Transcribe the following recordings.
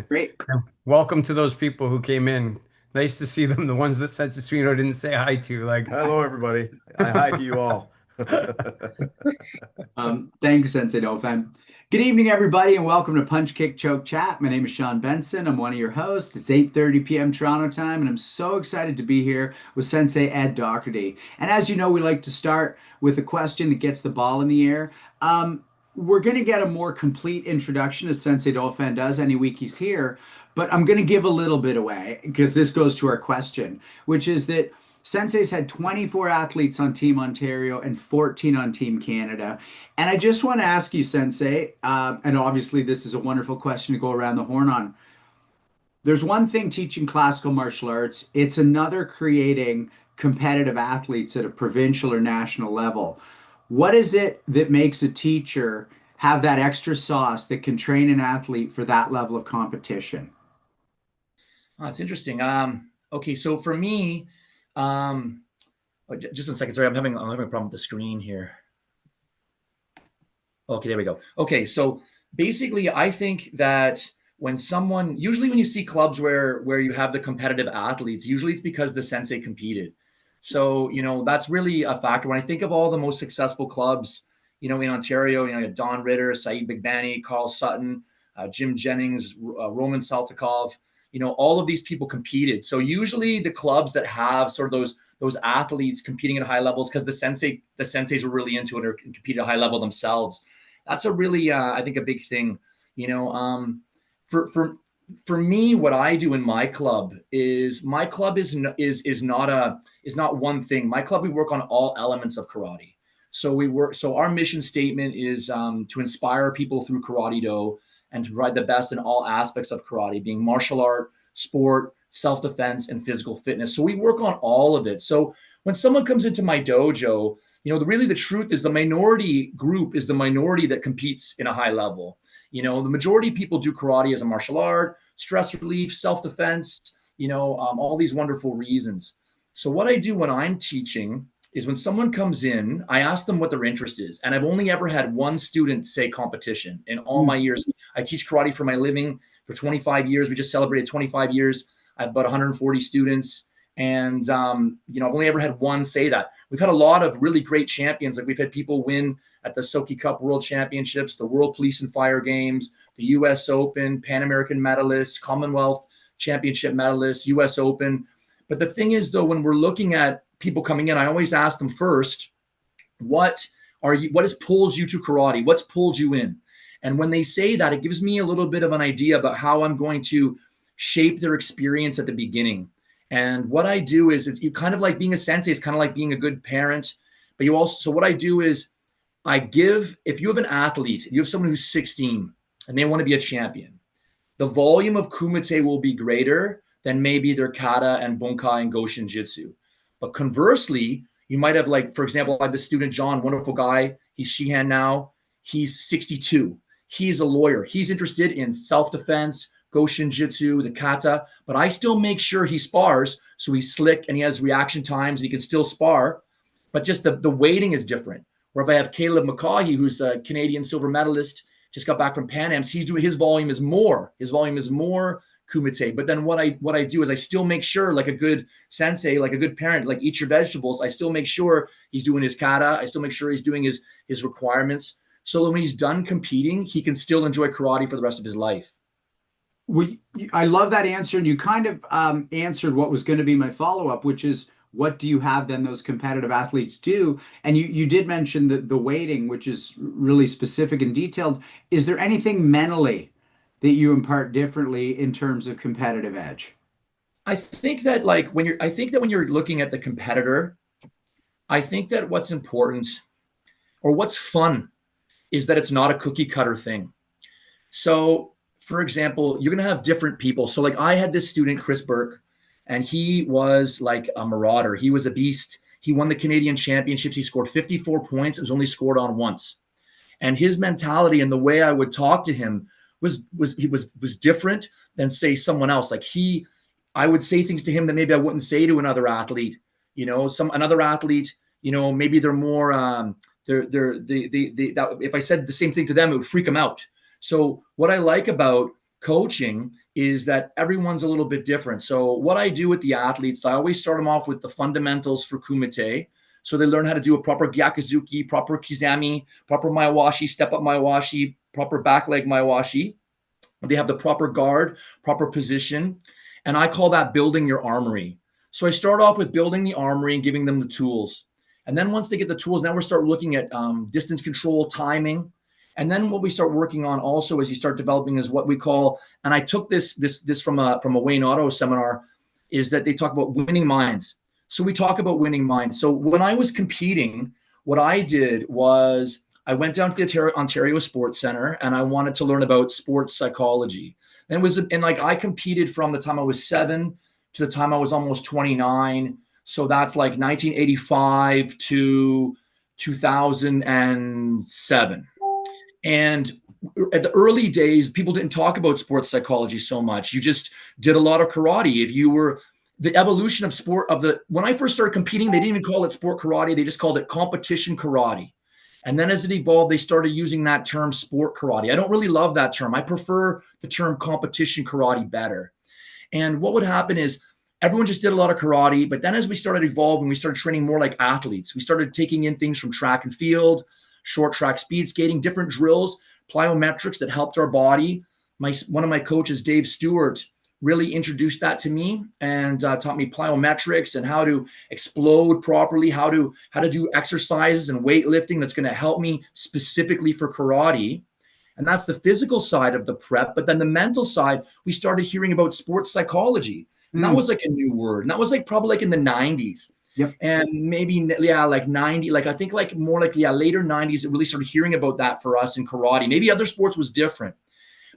Great. Welcome to those people who came in. Nice to see them. The ones that Sensei Suino didn't say hi to. Hello, everybody. I hi to you all. Thanks, Sensei Dauphin. Good evening, everybody, and welcome to Punch Kick Choke Chat. My name is Sean Benson. I'm one of your hosts. It's 8:30 p.m. Toronto time, and I'm so excited to be here with Sensei Ed Docherty. And as you know, we like to start with a question that gets the ball in the air. We're going to get a more complete introduction as Sensei Dauphin does any week he's here, but I'm going to give a little bit away because this goes to our question, which is that Sensei's had 24 athletes on Team Ontario and 14 on Team Canada. And I just want to ask you, Sensei, and obviously this is a wonderful question to go around the horn on. There's one thing teaching classical martial arts, it's another creating competitive athletes at a provincial or national level. What is it that makes a teacher have that extra sauce that can train an athlete for that level of competition? Oh, it's interesting. Okay, so for me, just 1 second. Sorry, I'm having a problem with the screen here. Okay, there we go. Okay, so basically, I think that usually when you see clubs where you have the competitive athletes, usually it's because the sensei competed. So, that's really a factor. When I think of all the most successful clubs, in Ontario, you have Don Ritter, Saeed Bigbani, Carl Sutton, Jim Jennings, Roman Saltykov, all of these people competed. So usually the clubs that have sort of those athletes competing at high levels, because the senseis were really into it or compete at a high level themselves. That's a really, I think, a big thing. For me, what I do in my club is not one thing. My club, we work on all elements of karate. So our mission statement is to inspire people through Karate Do and to provide the best in all aspects of karate, being martial art, sport, self-defense, and physical fitness. So we work on all of it. So when someone comes into my dojo, the truth is the minority group is the minority that competes in a high level. The majority of people do karate as a martial art, stress relief, self-defense, all these wonderful reasons. So what I do when I'm teaching is when someone comes in, I ask them what their interest is. And I've only ever had one student say competition in all my years. I teach karate for my living for 25 years. We just celebrated 25 years. I have about 140 students. And, I've only ever had one say that. We've had a lot of really great champions. Like we've had people win at the Soke Cup World Championships, the World Police and Fire Games, the US Open, Pan American medalists, Commonwealth Championship medalists, US Open. But the thing is, though, when we're looking at people coming in, I always ask them first, what has pulled you to karate? What's pulled you in? And when they say that, it gives me a little bit of an idea about how I'm going to shape their experience at the beginning. And what I do is you kind of like being a sensei, it's kind of like being a good parent. But so what I do is if you have an athlete, you have someone who's 16 and they want to be a champion, the volume of kumite will be greater than maybe their kata and bunkai and goshin jitsu. But conversely, you might have, like, for example, I have this student, John, wonderful guy. He's Shihan now. He's 62. He's a lawyer. He's interested in self-defense, Goshin Jitsu, the kata, but I still make sure he spars so he's slick and he has reaction times and he can still spar, but just the weighting is different. Or if I have Caleb McCaughey, who's a Canadian silver medalist, just got back from Pan Am's, his volume is more kumite. But then what I do is I still make sure, like a good sensei, like a good parent, like eat your vegetables, I still make sure he's doing his kata. I still make sure he's doing his requirements. So when he's done competing, he can still enjoy karate for the rest of his life. I love that answer. And you kind of answered what was going to be my follow-up, which is what do you have then those competitive athletes do? And you did mention the weighting, which is really specific and detailed. Is there anything mentally that you impart differently in terms of competitive edge? I think that when you're looking at the competitor, I think that what's important or what's fun is that it's not a cookie cutter thing. So, for example, you're going to have different people. So like I had this student, Chris Burke, and he was like a marauder. He was a beast. He won the Canadian championships. He scored 54 points. It was only scored on once. And his mentality and the way I would talk to him was different than, say, someone else. Like I would say things to him that maybe I wouldn't say to another athlete. Another athlete, maybe they're more if I said the same thing to them, it would freak them out. So what I like about coaching is that everyone's a little bit different. So what I do with the athletes, I always start them off with the fundamentals for kumite. So they learn how to do a proper gyakuzuki, proper kizami, proper maiwashi, step up maiwashi, proper back leg maiwashi. They have the proper guard, proper position. And I call that building your armory. So I start off with building the armory and giving them the tools. And then once they get the tools, now we start looking at distance control, timing. And then what we start working on also as you start developing is what we call, and I took this from a Wayne Otto seminar, is that they talk about winning minds. So we talk about winning minds. So when I was competing, what I did was I went down to the Ontario Sports Center and I wanted to learn about sports psychology. And I competed from the time I was 7 to the time I was almost 29. So that's like 1985 to 2007. And at the early days, people didn't talk about sports psychology so much. You just did a lot of karate. If you were the evolution of sport when I first started competing, they didn't even call it sport karate. They just called it competition karate. And then as it evolved, they started using that term sport karate. I don't really love that term. I prefer the term competition karate better. And what would happen is everyone just did a lot of karate. But then as we started evolving, we started training more like athletes. We started taking in things from track and field, short track speed skating, different drills, plyometrics that helped our body. One of my coaches, Dave Stuart, really introduced that to me and taught me plyometrics and how to explode properly, how to do exercises and weightlifting that's going to help me specifically for karate. And that's the physical side of the prep. But then the mental side, we started hearing about sports psychology. And that was like a new word. And that was like probably like in the 90s. Yep. And maybe, like 90, like I think like more like, later 90s, it really started hearing about that for us in karate. Maybe other sports was different.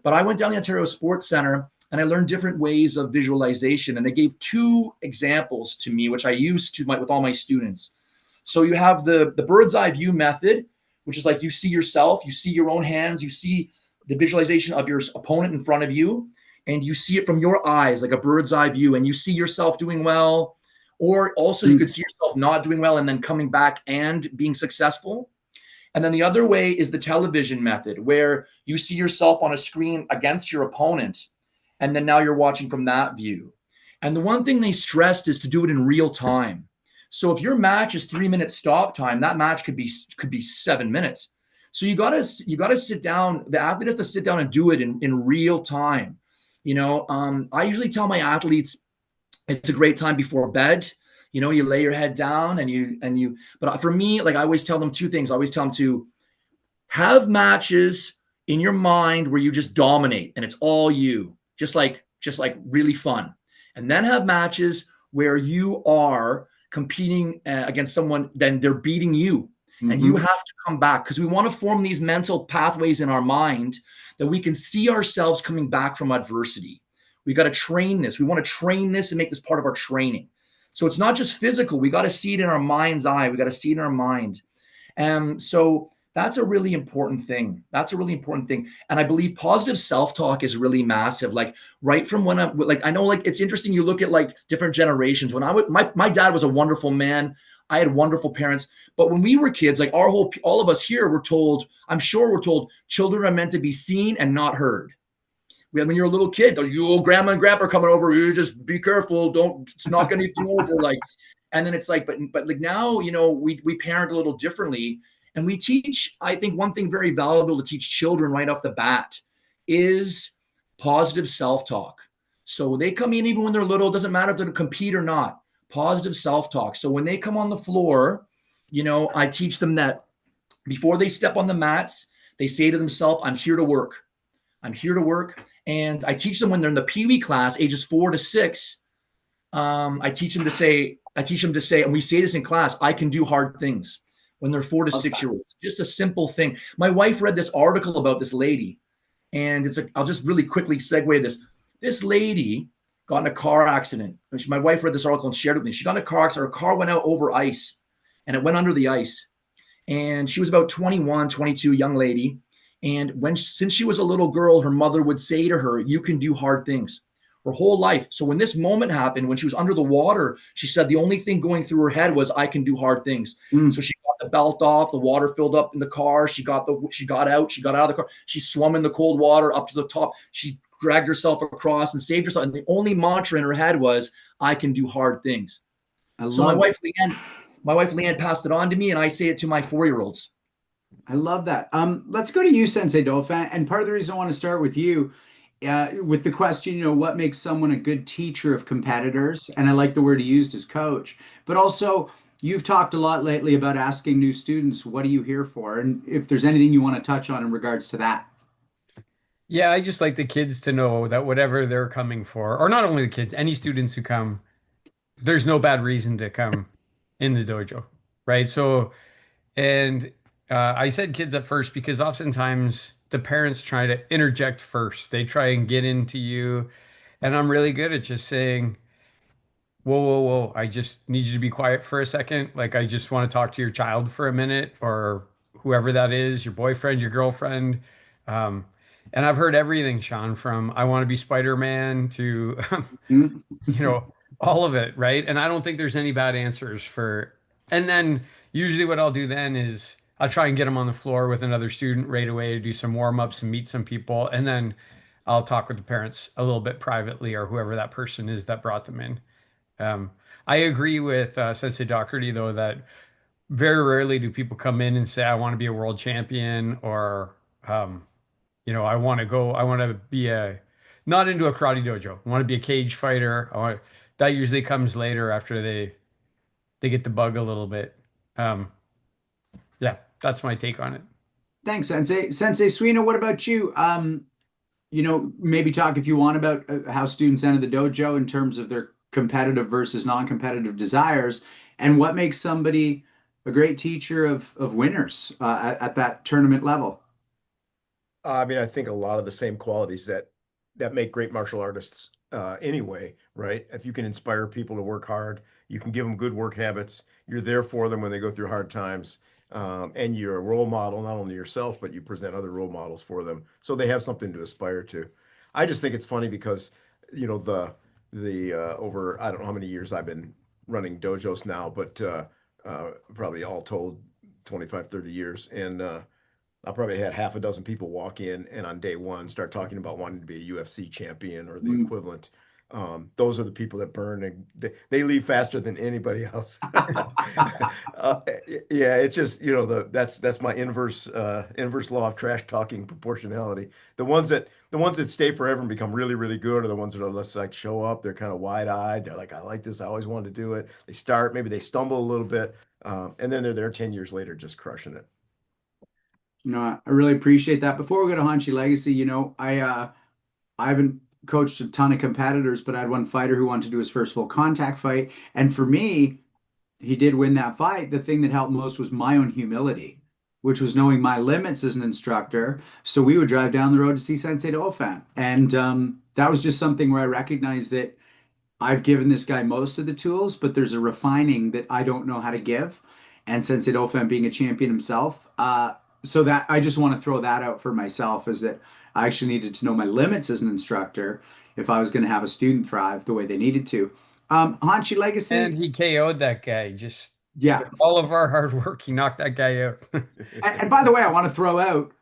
But I went down the Ontario Sports Center and I learned different ways of visualization. And they gave 2 examples to me, which I use with all my students. So you have the bird's eye view method, which is like you see yourself, you see your own hands, you see the visualization of your opponent in front of you, and you see it from your eyes, like a bird's eye view, and you see yourself doing well. Or also you could see yourself not doing well and then coming back and being successful. And then the other way is the television method, where you see yourself on a screen against your opponent. And then now you're watching from that view. And the one thing they stressed is to do it in real time. So if your match is 3 minutes stop time, that match could be 7 minutes. So you gotta sit down. The athlete has to sit down and do it in real time. I usually tell my athletes it's a great time before bed. You lay your head down and you. But for me, like I always tell them 2 things. I always tell them to have matches in your mind where you just dominate and it's all you. Just like really fun. And then have matches where you are competing against someone, then they're beating you. And you have to come back, because we want to form these mental pathways in our mind that we can see ourselves coming back from adversity. We got to train this. We want to train this and make this part of our training. So it's not just physical. We got to see it in our mind's eye. We got to see it in our mind. So that's a really important thing. And I believe positive self-talk is really massive. Like right from when I know, like, it's interesting. You look at like different generations. When my dad was a wonderful man. I had wonderful parents. But when we were kids, like all of us here were told, I'm sure we're told, children are meant to be seen and not heard. When you're a little kid, you grandma and grandpa are coming over, you just be careful. It's not going to be over. Like, and then it's like, but like now, we parent a little differently. And we teach, I think one thing very valuable to teach children right off the bat is positive self-talk. So when they come in, even when they're little, it doesn't matter if they're to compete or not, positive self-talk. So when they come on the floor, I teach them that before they step on the mats, they say to themselves, I'm here to work. I'm here to work. And I teach them when they're in the Pee-wee class, ages 4 to 6, I teach them to say, and we say this in class, I can do hard things. When they're 4 to 6 year olds, just a simple thing. My wife read this article about this lady, and I'll just really quickly segue this. This lady got in a car accident. My wife read this article and shared it with me. She got in a car accident. Her car went out over ice, and it went under the ice. And she was about 21, 22, young lady. And since she was a little girl, her mother would say to her, you can do hard things. Her whole life. So when this moment happened, when she was under the water, she said the only thing going through her head was, I can do hard things. So she got the belt off, the water filled up in the car. She got out of the car. She swam in the cold water up to the top. She dragged herself across and saved herself. And the only mantra in her head was, I can do hard things. So my wife Leanne passed it on to me, and I say it to my 4-year-olds. I love that. Let's go to you, Sensei Dauphin. And part of the reason I want to start with you, with the question, what makes someone a good teacher of competitors? And I like the word you used as coach, but also you've talked a lot lately about asking new students, what are you here for? And if there's anything you want to touch on in regards to that. Yeah, I just like the kids to know that whatever they're coming for, or not only the kids, any students who come, there's no bad reason to come in the dojo, right? So, and I said kids at first because oftentimes the parents try to interject first. They try and get into you. And I'm really good at just saying, whoa, whoa, whoa, I just need you to be quiet for a second. Like, I just want to talk to your child for a minute, or whoever that is, your boyfriend, your girlfriend. Um, and I've heard everything, Sean, from I want to be Spider-Man to, Mhm. all of it, right? And I don't think there's any bad answers for, and then usually what I'll do then is I'll try and get them on the floor with another student right away to do some warm-ups and meet some people. And then I'll talk with the parents a little bit privately, or whoever that person is that brought them in. Um, I agree with Sensei Docherty, though, that very rarely do people come in and say, I want to be a world champion, or, I want to be not into a karate dojo. I want to be a cage fighter. That usually comes later after they get the bug a little bit. Um, yeah, that's my take on it. Thanks, Sensei. Sensei Suino, what about you? Maybe talk if you want about how students enter the dojo in terms of their competitive versus non-competitive desires, and what makes somebody a great teacher of winners at that tournament level. I mean, I think a lot of the same qualities that make great martial artists anyway, right? If you can inspire people to work hard, you can give them good work habits, you're there for them when they go through hard times, and you're a role model, not only yourself, but you present other role models for them, so they have something to aspire to. I just think it's funny because, the over, I don't know how many years I've been running dojos now, but probably all told 25, 30 years. And I probably had half a dozen people walk in and on day one start talking about wanting to be a UFC champion or the Mm. equivalent. Those are the people that burn, and they leave faster than anybody else. Yeah, it's just, that's my inverse law of trash talking proportionality. The ones that stay forever and become really, really good are the ones that are less like show up. They're kind of wide-eyed. They're like, I like this. I always wanted to do it. They start, maybe they stumble a little bit, and then they're there 10 years later just crushing it. I really appreciate that. Before we go to Hanshi Legacy, I haven't coached a ton of competitors, but I had one fighter who wanted to do his first full contact fight. And for me, he did win that fight. The thing that helped most was my own humility, which was knowing my limits as an instructor. So we would drive down the road to see Sensei Dauphin. And that was just something where I recognized that I've given this guy most of the tools, but there's a refining that I don't know how to give. And Sensei Dauphin being a champion himself, so that I just want to throw that out for myself, is that I actually needed to know my limits as an instructor if I was going to have a student thrive the way they needed to. Hanshi Legacy, And he KO'd that guy. Just yeah. all of our hard work, he knocked that guy out. And by the way, I want to throw out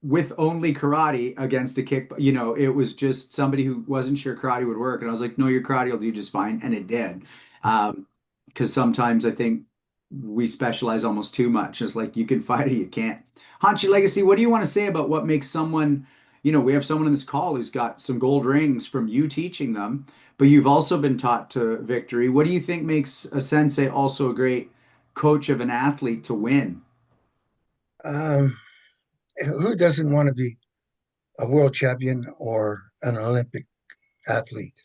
with only karate against a kick. It was just somebody who wasn't sure karate would work, and I was like, "No, your karate will do just fine," and it did. Because sometimes I think we specialize almost too much. It's like you can fight or you can't. Hanshi Legacy, what do you want to say about what makes someone? We have someone in this call who's got some gold rings from you teaching them, but you've also been taught to victory. What do you think makes a sensei also a great coach of an athlete to win? Who doesn't want to be a world champion or an Olympic athlete,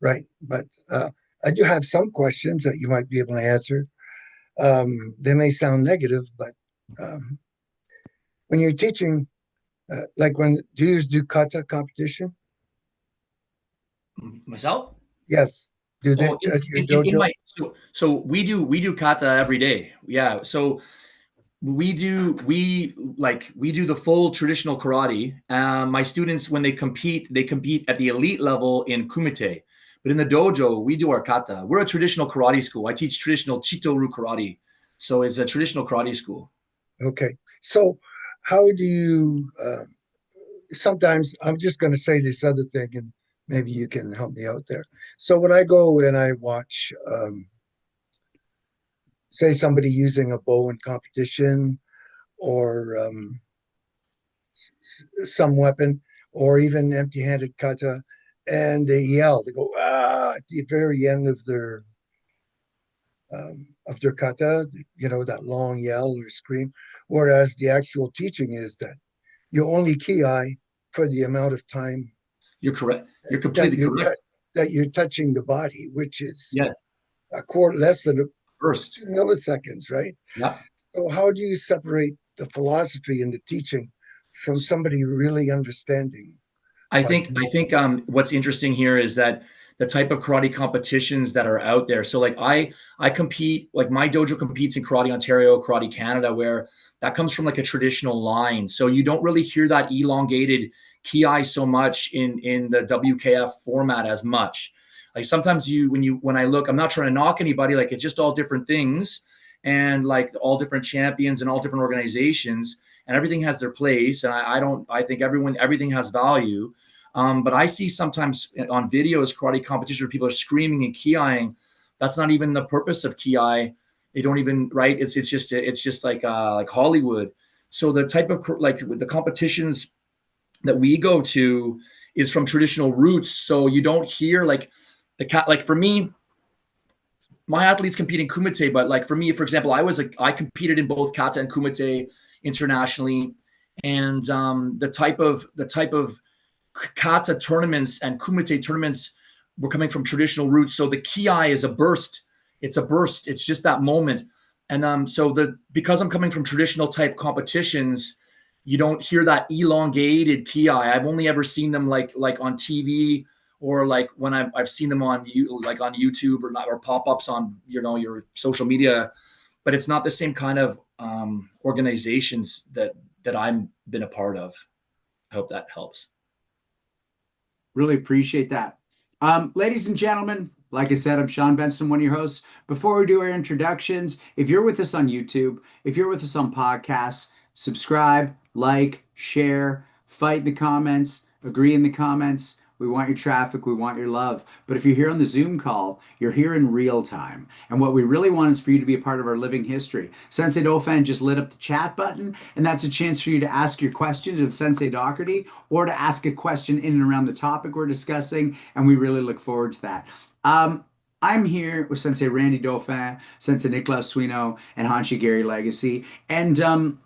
right? But I do have some questions that you might be able to answer. They may sound negative, but when you're teaching, do you do kata competition? Myself? Yes. Do they at your dojo? So we do kata every day. Yeah. So we do the full traditional karate. My students, when they compete at the elite level in kumite. But in the dojo, we do our kata. We're a traditional karate school. I teach traditional Chito-Ryu Karate. So it's a traditional karate school. Okay. So how do you sometimes I'm just going to say this other thing, and maybe you can help me out there. So when I go and I watch, say, somebody using a bow in competition, or some weapon, or even empty-handed kata, and they yell, they go at the very end of their kata, that long yell or scream. Whereas the actual teaching is that you only ki for the amount of time You're correct. You're completely correct. That you're touching the body, which is Yeah. a quarter, less than First. 2 milliseconds, right? Yeah. So how do you separate the philosophy and the teaching from somebody really understanding? I think what's interesting here is that the type of karate competitions that are out there. So like I compete, like my dojo competes in Karate Ontario, Karate Canada, where that comes from like a traditional line. So you don't really hear that elongated ki so much in the WKF format as much. Like sometimes when I look, I'm not trying to knock anybody, like it's just all different things and like all different champions and all different organizations, and everything has their place. And I think everything has value. But I see sometimes on videos, karate competition where people are screaming and kiing. That's not even the purpose of ki. They don't even, right. It's just like Hollywood. So the type of like the competitions that we go to is from traditional roots. So you don't hear like like for me, my athletes compete in kumite, but like for me, for example, I competed in both kata and kumite internationally, and the type of kata tournaments and kumite tournaments were coming from traditional roots. So the ki is a burst. It's a burst. It's just that moment. And because I'm coming from traditional type competitions, you don't hear that elongated ki. I've only ever seen them like on TV, or like when I've seen them on YouTube or pop-ups on your social media, but it's not the same kind of organizations that I've been a part of. I hope that helps. Really appreciate that. Ladies and gentlemen, like I said, I'm Sean Benson, one of your hosts. Before we do our introductions, if you're with us on YouTube, if you're with us on podcasts, subscribe, like, share, fight in the comments, agree in the comments. We want your traffic. We want your love. But if you're here on the Zoom call, you're here in real time. And what we really want is for you to be a part of our living history. Sensei Dofan just lit up the chat button, and that's a chance for you to ask your questions of Sensei Docherty, or to ask a question in and around the topic we're discussing. And we really look forward to that. I'm here with Sensei Randy Dauphin, Sensei Nicolas Suino, and Hanshi Gary Legacy. And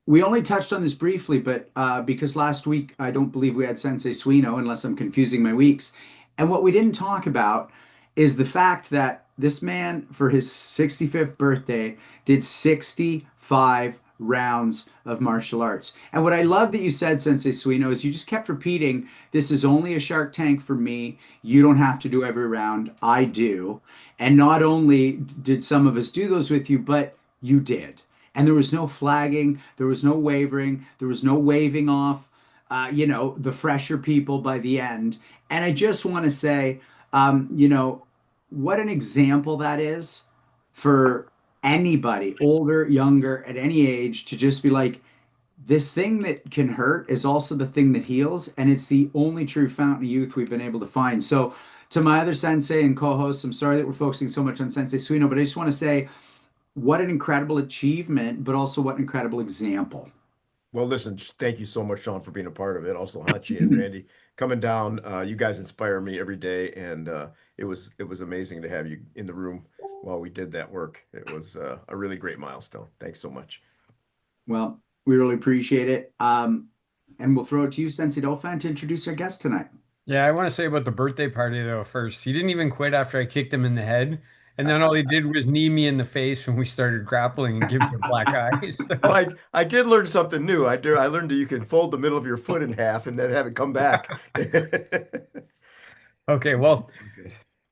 we only touched on this briefly, but because last week I don't believe we had Sensei Suino, unless I'm confusing my weeks. And what we didn't talk about is the fact that this man, for his 65th birthday, did 65 rounds of martial arts. And what I love that you said, Sensei Suino, is you just kept repeating, this is only a Shark Tank for me. You don't have to do every round. I do. And not only did some of us do those with you, but you did. And there was no flagging, there was no wavering, there was no waving off, the fresher people by the end. And I just want to say, what an example that is for anybody, older, younger, at any age, to just be like, this thing that can hurt is also the thing that heals. And it's the only true fountain of youth we've been able to find. So to my other sensei and co-hosts, I'm sorry that we're focusing so much on Sensei Suino, but I just want to say, what an incredible achievement, but also what an incredible example. Well, listen, thank you so much, Sean, for being a part of it. Also, Hanshi and Randy coming down. You guys inspire me every day, and it was amazing to have you in the room while we did that work. It was a really great milestone. Thanks so much. Well, we really appreciate it. And we'll throw it to you, Sensei Dauphin, to introduce our guest tonight. Yeah, I want to say about the birthday party though first. He didn't even quit after I kicked him in the head. And then all he did was knee me in the face when we started grappling and give me a black eye. So. Mike, I did learn something new. I learned that you can fold the middle of your foot in half and then have it come back. Okay, well,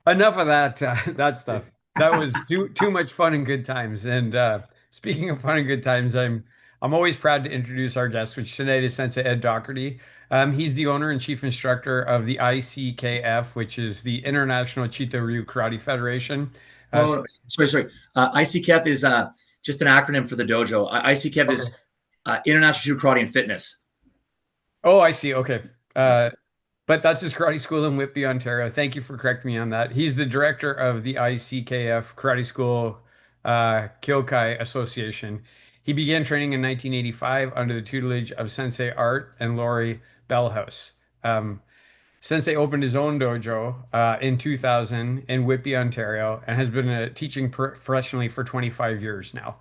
enough of that stuff. That was too much fun and good times. And speaking of fun and good times, I'm always proud to introduce our guest, which tonight is Sensei Ed Docherty. He's the owner and chief instructor of the ICKF, which is the International Chito-Ryu Karate Federation. Sorry. ICKF is just an acronym for the dojo. ICKF is International Karate and Fitness. Oh, I see. Okay. But that's his karate school in Whitby, Ontario. Thank you for correcting me on that. He's the director of the ICKF Karate School Kyoukai Association. He began training in 1985 under the tutelage of Sensei Art and Lori Bellhouse. Um, Sensei opened his own dojo in 2000 in Whitby, Ontario, and has been teaching professionally for 25 years now.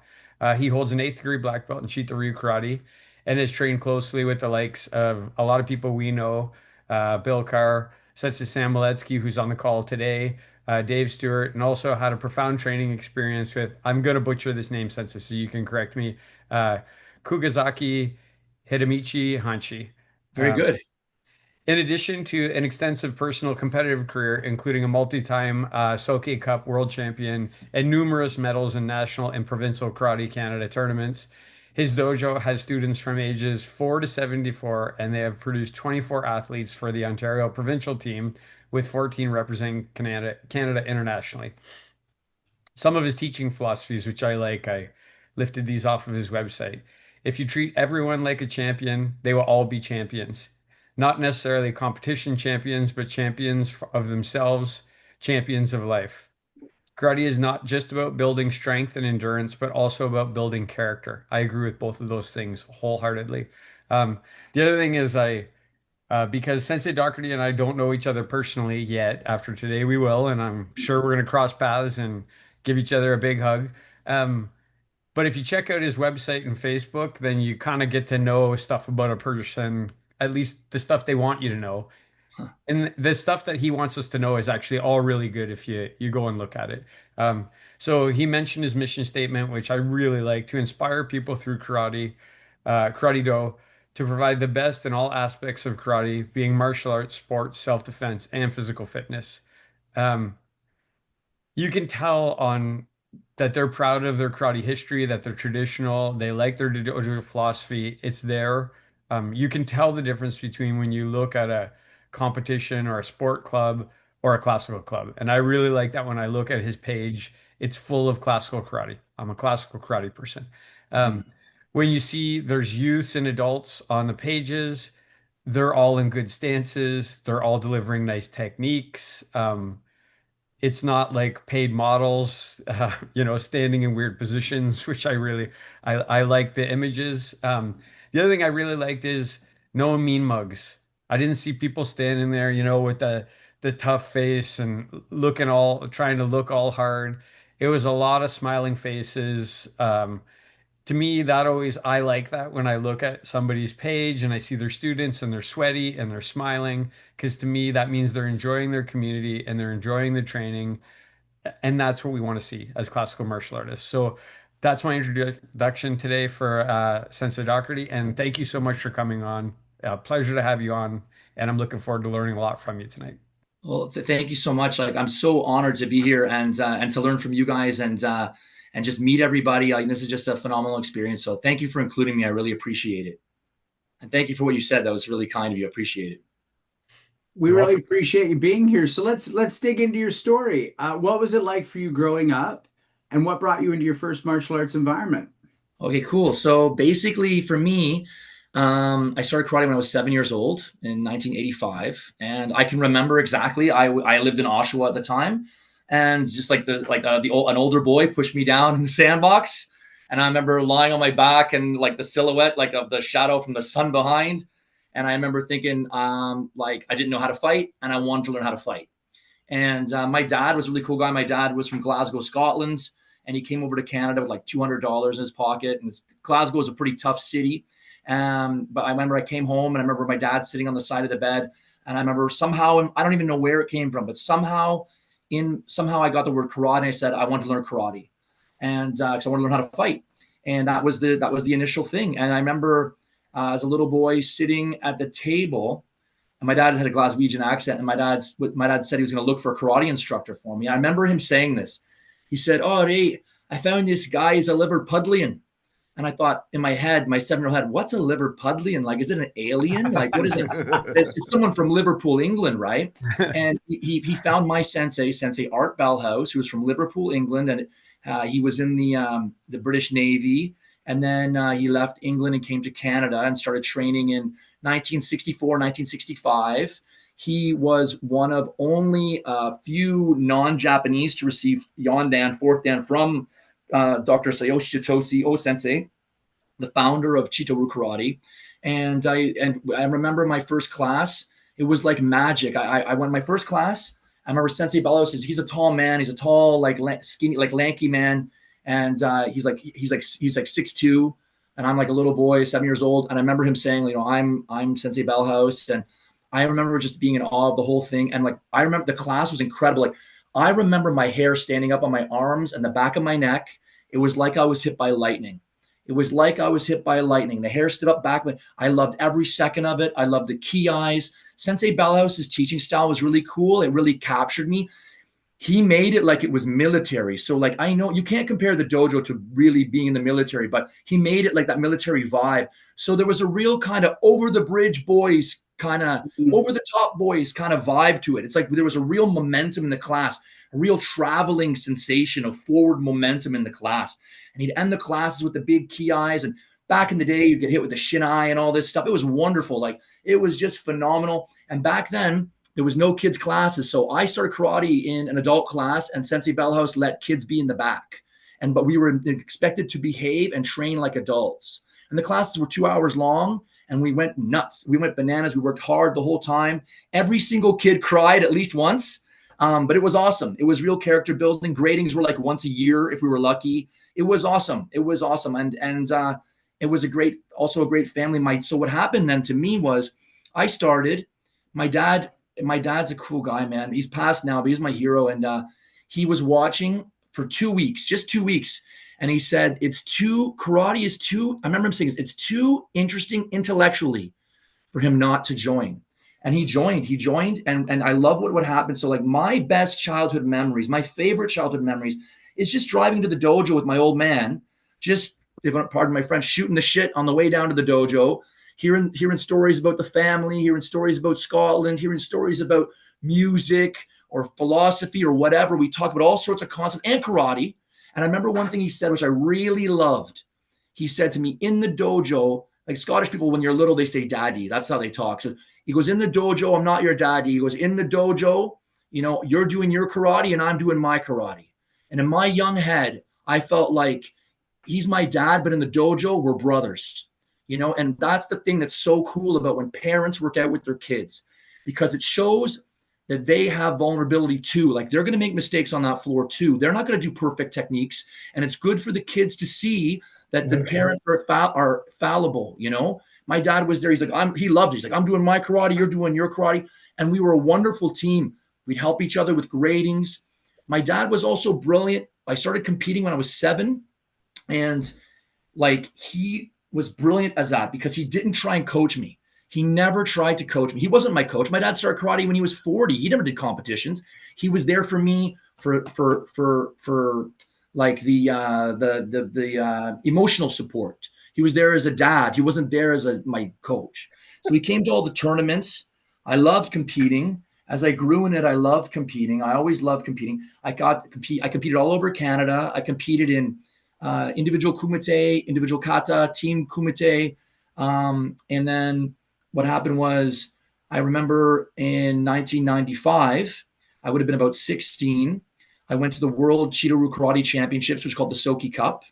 He holds an eighth degree black belt in Chito-Ryu Karate and has trained closely with the likes of a lot of people we know, Bill Carr, Sensei Sam Moledzki, who's on the call today, Dave Stuart, and also had a profound training experience with, I'm going to butcher this name, Sensei, so you can correct me, uh, Kugizaki Hidemichi Hanshi. Very good. In addition to an extensive personal competitive career, including a multi-time Soke Cup World Champion and numerous medals in national and provincial Karate Canada tournaments, his dojo has students from ages 4 to 74, and they have produced 24 athletes for the Ontario provincial team, with 14 representing Canada internationally. Some of his teaching philosophies, which I like, I lifted these off of his website. If you treat everyone like a champion, they will all be champions. Not necessarily competition champions, but champions of themselves, champions of life. Karate is not just about building strength and endurance, but also about building character. I agree with both of those things wholeheartedly. The other thing is because Sensei Docherty and I don't know each other personally yet. After today, we will, and I'm sure we're going to cross paths and give each other a big hug. Um, but if you check out his website and Facebook, then you kind of get to know stuff about a person, at least the stuff they want you to know. And the stuff that he wants us to know is actually all really good if you go and look at it. So he mentioned his mission statement, which I really like, to inspire people through karate do, to provide the best in all aspects of karate, being martial arts, sports, self-defense, and physical fitness. Um, you can tell on that they're proud of their karate history, that they're traditional, they like their dojo philosophy. It's there. You can tell the difference between when you look at a competition or a sport club or a classical club. And I really like that when I look at his page, it's full of classical karate. I'm a classical karate person. Um, when you see there's youths and adults on the pages, they're all in good stances, they're all delivering nice techniques. It's not like paid models, standing in weird positions, which I like the images. The other thing I really liked is no mean mugs. I didn't see people standing there, with the tough face and trying to look all hard. It was a lot of smiling faces. To me, I like that when I look at somebody's page and I see their students and they're sweaty and they're smiling, because to me, that means they're enjoying their community and they're enjoying the training. And that's what we want to see as classical martial artists. So that's my introduction today for Sensei Docherty. And thank you so much for coming on. Pleasure to have you on. And I'm looking forward to learning a lot from you tonight. Well, thank you so much. Like, I'm so honored to be here and to learn from you guys and just meet everybody. Like, this is just a phenomenal experience. So thank you for including me. I really appreciate it. And thank you for what you said. That was really kind of you. I appreciate it. We really appreciate you being here. So let's dig into your story. What was it like for you growing up, and what brought you into your first martial arts environment? Okay, cool. So basically, for me, I started karate when I was 7 years old in 1985, and I can remember exactly. I lived in Oshawa at the time, and just like an older boy pushed me down in the sandbox, and I remember lying on my back and like the silhouette like of the shadow from the sun behind, and I remember thinking like I didn't know how to fight, and I wanted to learn how to fight. And my dad was a really cool guy. My dad was from Glasgow, Scotland, and he came over to Canada with like $200 in his pocket. And Glasgow is a pretty tough city. But I remember I came home and I remember my dad sitting on the side of the bed. And I remember somehow, and I don't even know where it came from, but somehow I got the word karate. And I said, I want to learn karate. And because I want to learn how to fight. And that was the initial thing. And I remember as a little boy sitting at the table, and my dad had a Glaswegian accent, and my dad said he was going to look for a karate instructor for me. I remember him saying this. He said, "Oh, Ray, I found this guy. He's a Liverpudlian." And I thought in my head, my 7-year-old head, what's a Liverpudlian? Like, is it an alien? Like, what is it? It's someone from Liverpool, England, right? And he found my sensei Art Bellhouse, who was from Liverpool, England, and he was in the British Navy. And then he left England and came to Canada and started training in 1964, 1965. He was one of only a few non-Japanese to receive Yondan, fourth Dan from Dr. Sayoshi Chitoshi Sensei, the founder of Chito-Ryu Karate. And I remember my first class. It was like magic. I went my first class. I remember Sensei Bellhouse. He's a tall man. He's a tall, like skinny, like lanky man. And he's like 6'2", and I'm like a little boy, 7 years old. And I remember him saying, you know, I'm Sensei Bellhouse. And I remember just being in awe of the whole thing. And like, I remember the class was incredible. Like, I remember my hair standing up on my arms and the back of my neck. It was like I was hit by lightning. It was like I was hit by lightning. The hair stood up back. I loved every second of it. I loved the key eyes. Sensei Bellhouse's teaching style was really cool. It really captured me. He made it like it was military. So like, I know you can't compare the dojo to really being in the military, but he made it like that military vibe. So there was a real kind of over the bridge boys, kind of over the top boys kind of vibe to it. It's like there was a real momentum in the class, a real traveling sensation of forward momentum in the class. And he'd end the classes with the big key eyes. And back in the day, you'd get hit with the shin eye and all this stuff. It was wonderful. Like, it was just phenomenal. And back then, there was no kids classes. So I started karate in an adult class, and Sensei Bellhouse let kids be in the back. But we were expected to behave and train like adults. And the classes were 2 hours long, and we went nuts. We went bananas. We worked hard the whole time. Every single kid cried at least once. But it was awesome. It was real character building. Gradings were like once a year if we were lucky. It was awesome. It was awesome. And it was also a great family. So what happened then to me was I started, my dad's a cool guy, man. He's passed now, but he's my hero. And he was watching for 2 weeks, just 2 weeks. And he said, karate is too, I remember him saying, it's too interesting intellectually for him not to join. And he joined. And I love what happened. So like, my best childhood memories, my favorite childhood memories is just driving to the dojo with my old man, just, if pardon my French, shooting the shit on the way down to the dojo, hearing stories about the family, hearing stories about Scotland, hearing stories about music or philosophy or whatever. We talk about all sorts of concepts and karate. And I remember one thing he said, which I really loved. He said to me, in the dojo, like Scottish people, when you're little, they say daddy. That's how they talk. So he goes, in the dojo, I'm not your daddy. He goes, in the dojo, you know, you're doing your karate and I'm doing my karate. And in my young head, I felt like he's my dad, but in the dojo, we're brothers. You know, and that's the thing that's so cool about when parents work out with their kids, because it shows that they have vulnerability too. Like, they're going to make mistakes on that floor too. They're not going to do perfect techniques. And it's good for the kids to see that the parents are fallible. You know, my dad was there. He's like, he loved it. He's like, I'm doing my karate, you're doing your karate. And we were a wonderful team. We'd help each other with gradings. My dad was also brilliant. I started competing when I was 7. And like, he was brilliant as that because he didn't try and coach me. He never tried to coach me. He wasn't my coach. My dad started karate when he was 40. He never did competitions. He was there for me for like the emotional support. He was there as a dad. He wasn't there as my coach. So he came to all the tournaments. I loved competing. As I grew in it, I loved competing. I always loved competing. I competed all over Canada. I competed in individual kumite, individual kata, team kumite. And then what happened was, I remember in 1995, I would have been about 16. I went to the World Chito-Ryu Karate Championships, which is called the Soke Cup.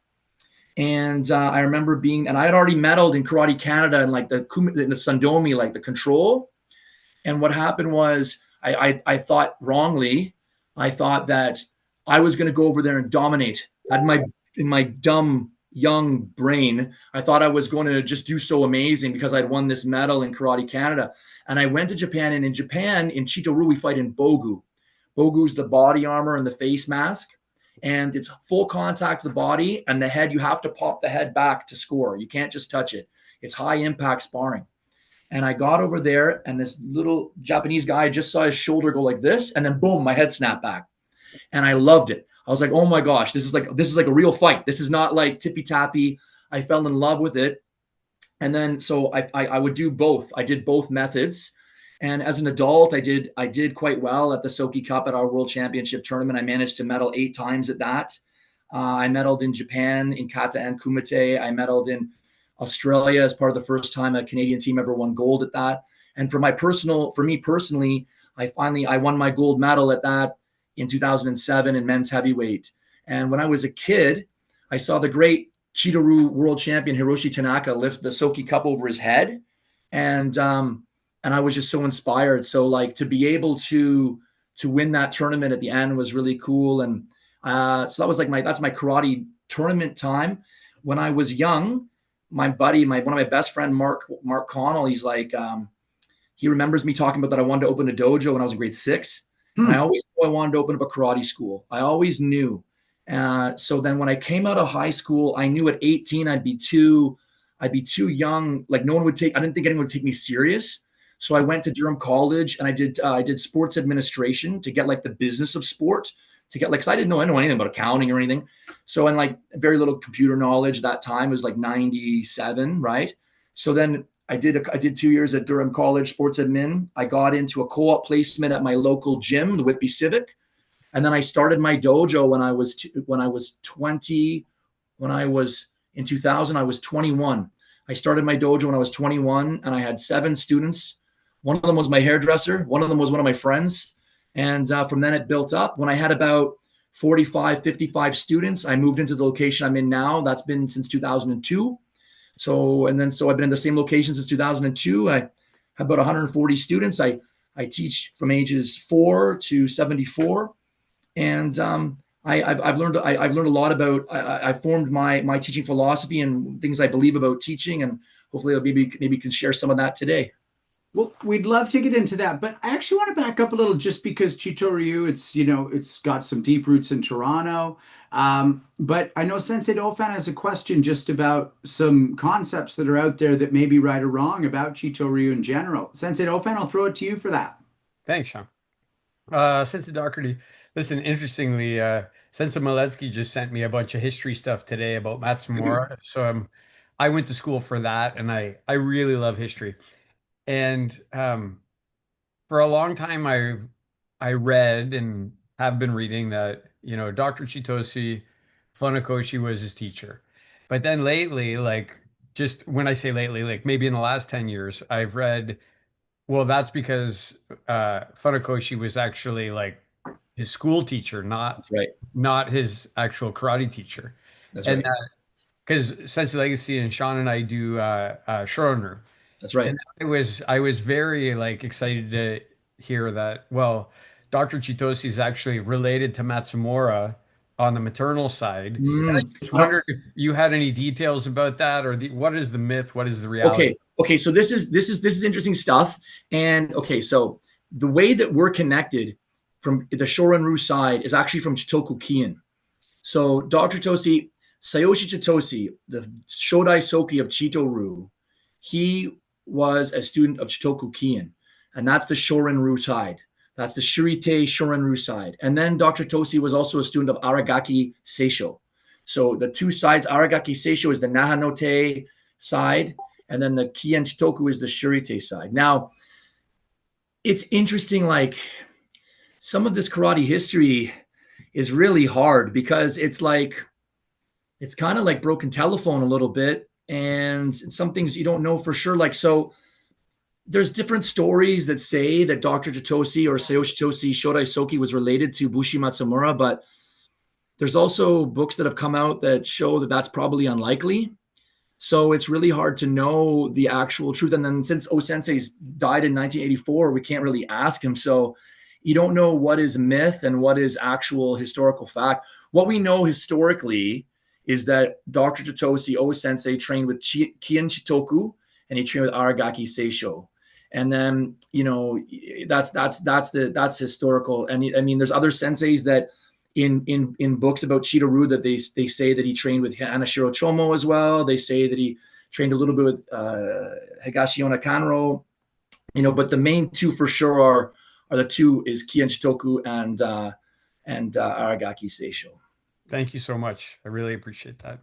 And I remember and I had already medaled in Karate Canada and like in the Sandomi, like the control. And what happened was, I thought wrongly. I thought that I was going to go over there and dominate. In my dumb young brain, I thought I was going to just do so amazing because I'd won this medal in Karate Canada. And I went to Japan, and in Japan, in Chito-Ryu, we fight in Bogu. Bogu's the body armor and the face mask. And it's full contact with the body, and the head, you have to pop the head back to score. You can't just touch it. It's high impact sparring. And I got over there, and this little Japanese guy, just saw his shoulder go like this, and then boom, my head snapped back. And I loved it. I was like, oh my gosh, this is like a real fight. This is not like tippy tappy. I fell in love with it. And then, so I would do both. I did both methods. And as an adult, I did quite well at the Soke Cup at our World Championship tournament. I managed to medal 8 times at that. I medaled in Japan in kata and kumite. I medaled in Australia as part of the first time a Canadian team ever won gold at that. And for me personally, I won my gold medal at that in 2007 in men's heavyweight. And when I was a kid, I saw the great Chito-Ryu World Champion Hiroshi Tanaka lift the Soke Cup over his head, and I was just so inspired. So like to be able to win that tournament at the end was really cool. And so that was like that's my karate tournament time. When I was young, my buddy, one of my best friend, Mark Connell, he's like, he remembers me talking about that I wanted to open a dojo when I was in grade 6. And I always knew I wanted to open up a karate school. I always knew. So then when I came out of high school, I knew at 18 I'd be too young. Like I didn't think anyone would take me serious. So I went to Durham College and I did sports administration to get like the business of sport, to get like, cause I didn't know anything about accounting or anything. So, and like very little computer knowledge that time. It was like 97, right? So then I did 2 years at Durham College sports admin. I got into a co-op placement at my local gym, the Whitby Civic. And then I started my dojo when I was 20. In 2000, I was 21. I started my dojo when I was 21, and I had 7 students. One of them was my hairdresser. One of them was one of my friends. And from then it built up. When I had about 45, 55 students, I moved into the location I'm in now. That's been since 2002. So I've been in the same location since 2002. I have about 140 students. I teach from ages 4 to 74. And I've learned a lot about. I formed my teaching philosophy and things I believe about teaching, and hopefully I'll maybe can share some of that today. Well, we'd love to get into that, but I actually want to back up a little, just because Chito-Ryu, it's got some deep roots in Toronto. But I know Sensei Dauphin has a question just about some concepts that are out there that may be right or wrong about Chito-Ryu in general. Sensei Dauphin, I'll throw it to you for that. Thanks, Sean. Sensei Docherty. Listen, interestingly, Sensei Moledzki just sent me a bunch of history stuff today about Matsumura. So I went to school for that, and I really love history. And for a long time, I read and have been reading that, Dr. Chitoshi Funakoshi was his teacher. But then lately, like just when I say lately, like maybe in the last 10 years, I've read, well, that's because Funakoshi was actually like his school teacher, not his actual karate teacher. That's right. Because Sensei Legacy and Sean and I do Shorin-ryu. That's right. And I was very like excited to hear that. Well, Dr. Chitoshi is actually related to Matsumura on the maternal side. And I just wondered if you had any details about that, or what is the myth? What is the reality? Okay. So this is interesting stuff. And okay, so the way that we're connected from the Shorin-ryu side is actually from Chitoku Kien. So Dr. Chitoshi, Sayoshi Chitoshi, the Shodai Soki of Chito-Ryu, he was a student of Chitoku Kien, and that's the Shorin-ryu side. That's the Shirite Shorin-ryu side. And then Dr. Toshi was also a student of Aragaki Seisho. So the two sides, Aragaki Seisho is the Nahanote side, and then the Kien Chitoku is the Shirite side. Now, it's interesting, like some of this karate history is really hard because it's kind of like broken telephone a little bit. And some things you don't know for sure. Like, so there's different stories that say that Dr. Chitoshi or Sayoshi Chitoshi Shodai Soki was related to Bushi Matsumura, but there's also books that have come out that show that that's probably unlikely. So it's really hard to know the actual truth. And then since O-sensei's died in 1984, we can't really ask him. So you don't know what is myth and what is actual historical fact. What we know historically is that Dr. Chitoshi O-sensei trained with Kien Chitoku, and he trained with Aragaki Seisho. And then, that's historical. And I mean, there's other senseis that in books about Chito-Ryu that they say that he trained with Hanashiro Chomo as well. They say that he trained a little bit with Higashiona Kanro, but the main two for sure are the two is Kien Chitoku and Aragaki Seisho. Thank you so much. I really appreciate that.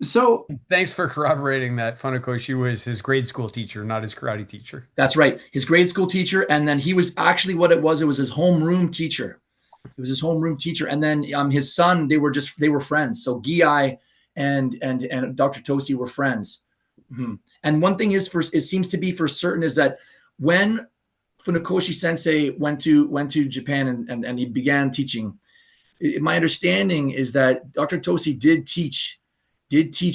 So thanks for corroborating that Funakoshi was his grade school teacher, not his karate teacher. That's right. His grade school teacher. And then he was actually what it was his homeroom teacher. He was his homeroom teacher. And then his son, they were friends. So Giai and Dr. Tosi were friends. Mm-hmm. And one thing it seems to be for certain is that when Funakoshi Sensei went to Japan and he began teaching, my understanding is that Dr. Tosi did teach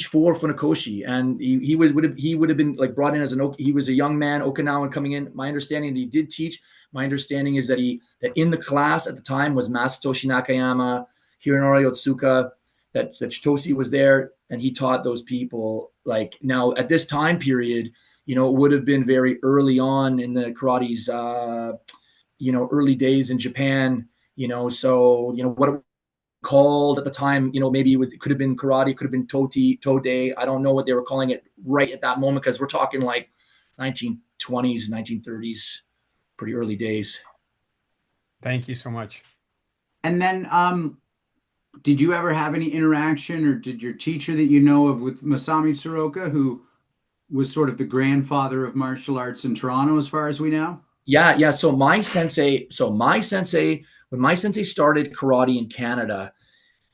for Funakoshi, and he would have been like brought in as he was a young man, Okinawan coming in. My understanding that he did teach. My understanding is that in the class at the time was Masatoshi Nakayama, Hironori Otsuka, that Chitosi was there, and he taught those people. Like now at this time period, it would have been very early on in the karate's, early days in Japan. So what it called at the time, maybe it could have been karate, could have been Tode. I don't know what they were calling it right at that moment, because we're talking like 1920s, 1930s, pretty early days. Thank you so much. And then, did you ever have any interaction, or did your teacher that you know of with Masami Soroka, who was sort of the grandfather of martial arts in Toronto, as far as we know? Yeah. So my sensei, when my sensei started karate in Canada,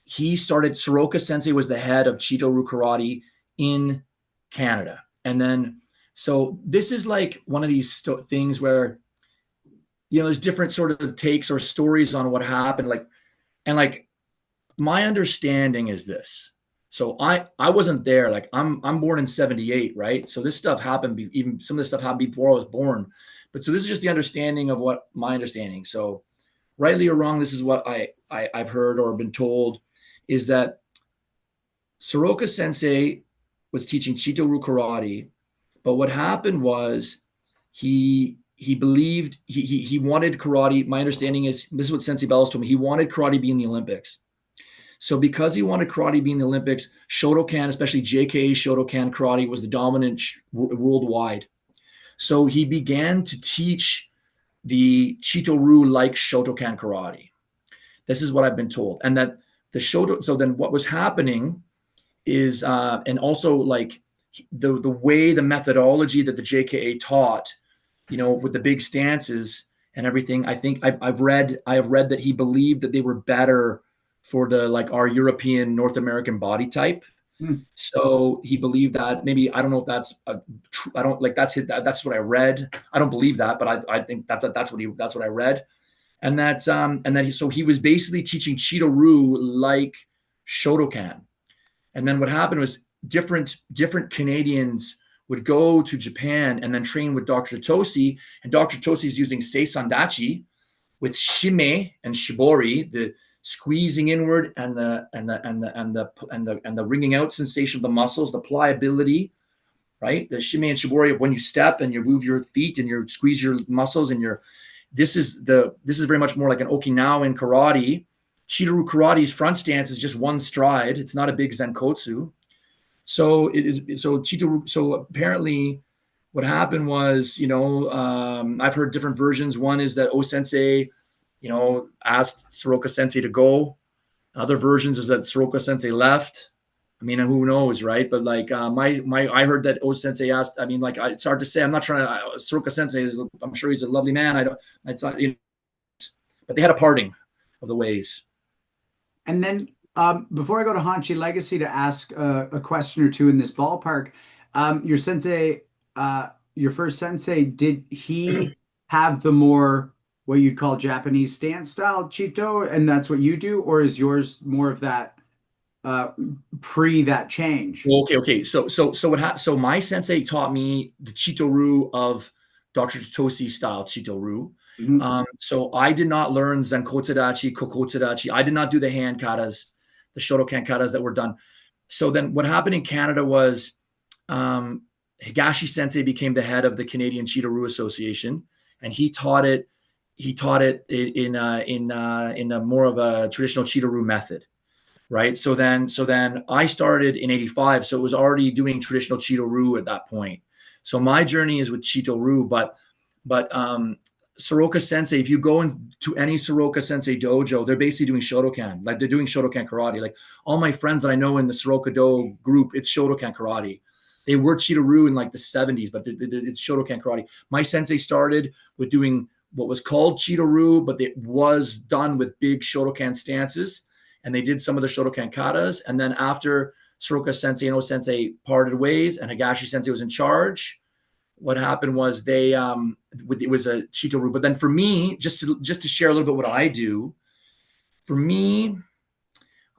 Soroka Sensei was the head of Chito-Ryu Karate in Canada. And then, so this is like one of these things where, there's different sort of takes or stories on what happened. Like my understanding is this. So I wasn't there. Like I'm born in 78, right? So this stuff happened, even some of this stuff happened before I was born. But so this is just the understanding of what my understanding. So rightly or wrong, this is what I've heard or been told, is that Soroka Sensei was teaching Chito-Ryu Karate, but what happened was he believed he wanted karate. My understanding is, this is what Sensei Bellhouse told me, he wanted karate to be in the Olympics. So because he wanted karate to be in the Olympics, Shotokan, especially JKA Shotokan karate, was the dominant worldwide. So he began to teach the Chito-Ryu like Shotokan karate. This is what I've been told. And that so then what was happening is, and also like the way, the methodology that the JKA taught, with the big stances and everything, I think I have read that he believed that they were better for our European North American body type. So he believed that. Maybe, I don't know if that's I don't like that's what I read. I don't believe that, but I think that's what I read. And that's so he was basically teaching Chito-Ryu like Shotokan. And then what happened was different Canadians would go to Japan and then train with Dr. Tosi, and Dr. Tosi is using Seisandachi with shime and shibori, the squeezing inward and the wringing out sensation of the muscles, the pliability, right? The shime and shibori of when you step and you move your feet and you squeeze your muscles, and this is very much more like an Okinawan karate. Chito-Ryu Karate's front stance is just one stride. It's not a big Zenkotsu. So apparently what happened was, I've heard different versions. One is that O-Sensei, asked Soroka Sensei to go. Other versions is that Soroka Sensei left. I mean, who knows, right? But like I heard that O-Sensei asked. I mean, like it's hard to say. I'm not trying to. Soroka Sensei I'm sure he's a lovely man. It's not. But they had a parting of the ways. And then before I go to Hanshi Legacy to ask a question or two in this ballpark, your sensei, your first sensei, did he have the more what you'd call Japanese stance style Chito, and that's what you do, or is yours more of that pre that change? Okay. So my sensei taught me the Chito-Ryu of Dr. Tosi style Chito-Ryu. Mm-hmm. So I did not learn Zenkotsudachi, Kokotsudachi. I did not do the hand katas, the Shotokan katas that were done. So then what happened in Canada was Higashi Sensei became the head of the Canadian Chito-Ryu Association, and he taught it in a more of a traditional Chito-Ryu method, right? So then I started in 85, so it was already doing traditional Chito-Ryu at that point. So my journey is with Chito-Ryu, but Soroka Sensei, if you go into any Soroka Sensei dojo, they're basically doing Shotokan. Like they're doing Shotokan karate. Like all my friends that I know in the Soroka Do group, it's Shotokan karate. They were Chito-Ryu in like the 70s, but it's Shotokan karate. My sensei started with doing what was called Chito-Ryu, but it was done with big Shotokan stances. And they did some of the Shotokan katas. And then after Soroka Sensei and O Sensei parted ways and Higashi Sensei was in charge, what happened was it was a Chito-Ryu. But then for me, just to share a little bit what I do, for me,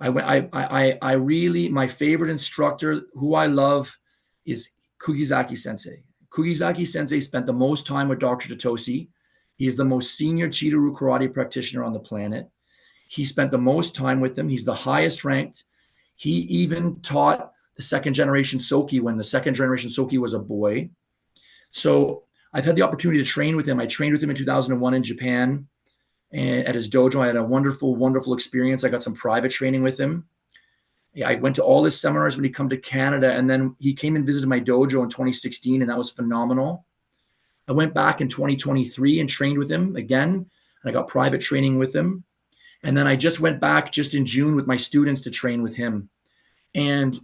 I really, my favorite instructor who I love is Kugizaki Sensei. Kugizaki Sensei spent the most time with Dr. Docherty. He is the most senior Chito-Ryu karate practitioner on the planet. He spent the most time with them. He's the highest ranked. He even taught the second generation Soke when the second generation Soke was a boy. So I've had the opportunity to train with him. I trained with him in 2001 in Japan and at his dojo. I had a wonderful, wonderful experience. I got some private training with him. I went to all his seminars when he come to Canada, and then he came and visited my dojo in 2016, and that was phenomenal. I went back in 2023 and trained with him again, and I got private training with him. And then I just went back just in June with my students to train with him. And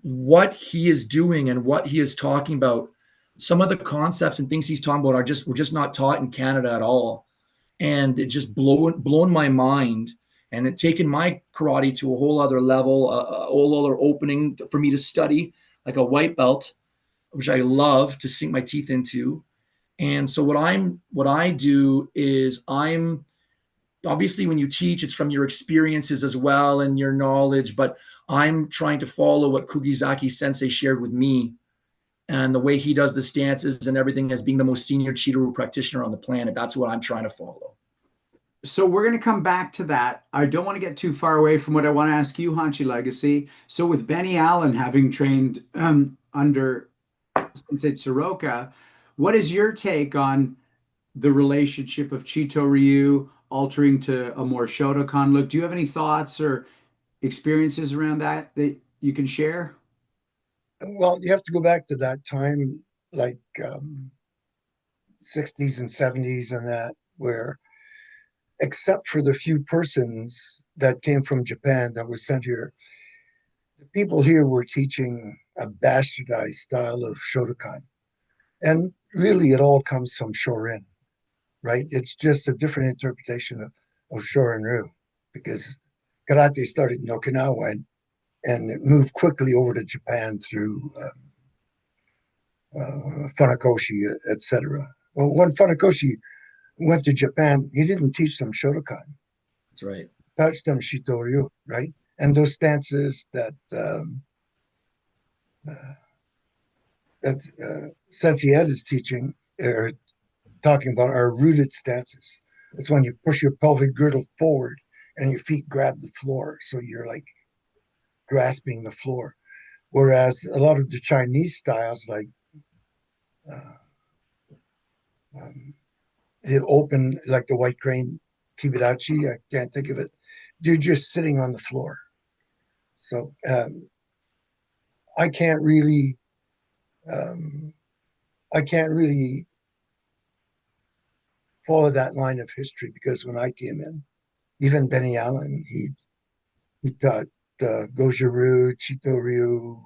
what he is doing and what he is talking about, some of the concepts and things he's talking about were just not taught in Canada at all. And it just blown my mind. And it taken my karate to a whole other level, a whole other opening for me to study, like a white belt, which I love to sink my teeth into. And so what I do is I'm obviously when you teach, it's from your experiences as well and your knowledge, but I'm trying to follow what Kugizaki Sensei shared with me and the way he does the stances and everything as being the most senior Chito-Ryu practitioner on the planet. That's what I'm trying to follow. So we're going to come back to that. I don't want to get too far away from what I want to ask you, Hanshi Legacy. So with Benny Allen having trained under Sensei Soroka, what is your take on the relationship of Chito-Ryu altering to a more Shotokan look? Do you have any thoughts or experiences around that you can share? Well, you have to go back to that time, like 60s and 70s and that, where except for the few persons that came from Japan that was sent here, the people here were teaching a bastardized style of Shotokan. And really, it all comes from Shorin, right? It's just a different interpretation of Shorin-ryu, because karate started in Okinawa and it moved quickly over to Japan through Funakoshi, etc. Well, when Funakoshi went to Japan, he didn't teach them Shotokan. That's right. Taught them Chito-Ryu, right? And those stances that Sensei Ed is teaching or talking about are rooted stances. It's when you push your pelvic girdle forward and your feet grab the floor, so you're like grasping the floor. Whereas a lot of the Chinese styles, like the open, like the white crane Kibidachi, I can't think of it. They're just sitting on the floor. So I can't really follow that line of history, because when I came in, even Benny Allen, he taught Goju-ryu, Chito-Ryu,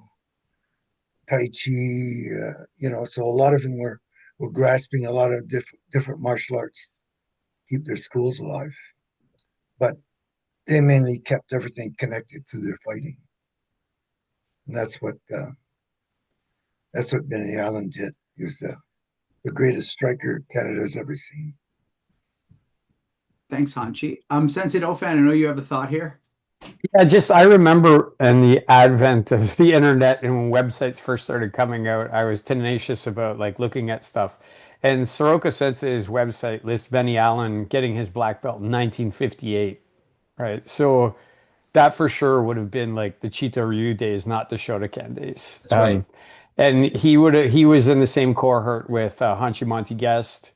Tai Chi, so a lot of them were grasping a lot of different martial arts to keep their schools alive. But they mainly kept everything connected to their fighting. And that's what Benny Allen did. He was the greatest striker Canada's ever seen. Thanks, Hanshi. Sensei Dofan, I know you have a thought here. Yeah, I remember in the advent of the internet and when websites first started coming out, I was tenacious about like looking at stuff. And Soroka Sensei's website lists Benny Allen getting his black belt in 1958, right? So that for sure would have been like the Chito-Ryu days, not the Shotokan days. That's right. And he was in the same cohort with Hanshi Monty Guest.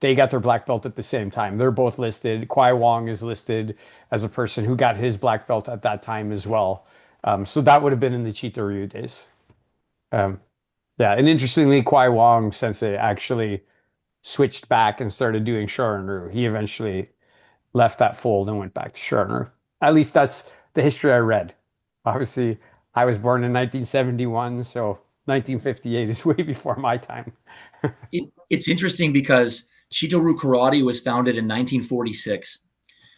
They got their black belt at the same time. They're both listed. Kwai Wong is listed as a person who got his black belt at that time as well. So that would have been in the Chito-Ryu days. Yeah, and interestingly, Kwai Wong Sensei actually switched back and started doing Shorin-ryu. He eventually left that fold and went back to Shorin-ryu. At least that's the history I read. Obviously, I was born in 1971, so 1958 is way before my time. It's interesting because Chito-Ryu Karate was founded in 1946.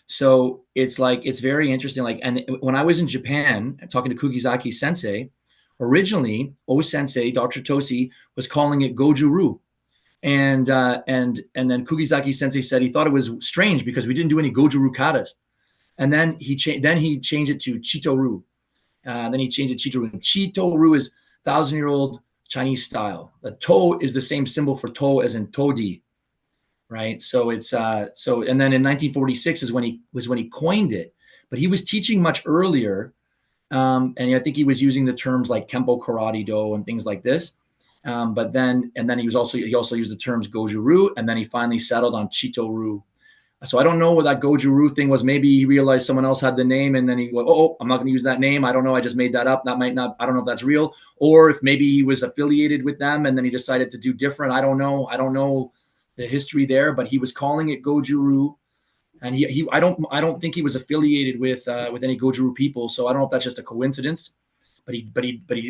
So it's like, it's very interesting. Like, and when I was in Japan talking to Kugizaki Sensei, originally Sensei, Dr. Tosi, was calling it Goju-Ryu. And then Kugizaki Sensei said he thought it was strange because we didn't do any Goju-Ryu katas. And then he changed it to Chito-Ryu. Then he changed it to Chito-Ryu. Chito-Ryu is 1,000-year-old Chinese style. The to is the same symbol for to as in todi, right? So it's and then in 1946 is when he coined it, but he was teaching much earlier, and I think he was using the terms like Kempo Karate Do and things like this. But then he also used the terms Goju-Ryu, and then he finally settled on Chito-Ryu. So I don't know what that Goju-Ryu thing was. Maybe he realized someone else had the name, and then he go, "Oh, I'm not going to use that name. I don't know. I just made that up. That might not. I don't know if that's real, or if maybe he was affiliated with them, and then he decided to do different. I don't know. I don't know the history there, but he was calling it Goju-Ryu, and I don't think he was affiliated with any Goju-Ryu people. So I don't know if that's just a coincidence, but he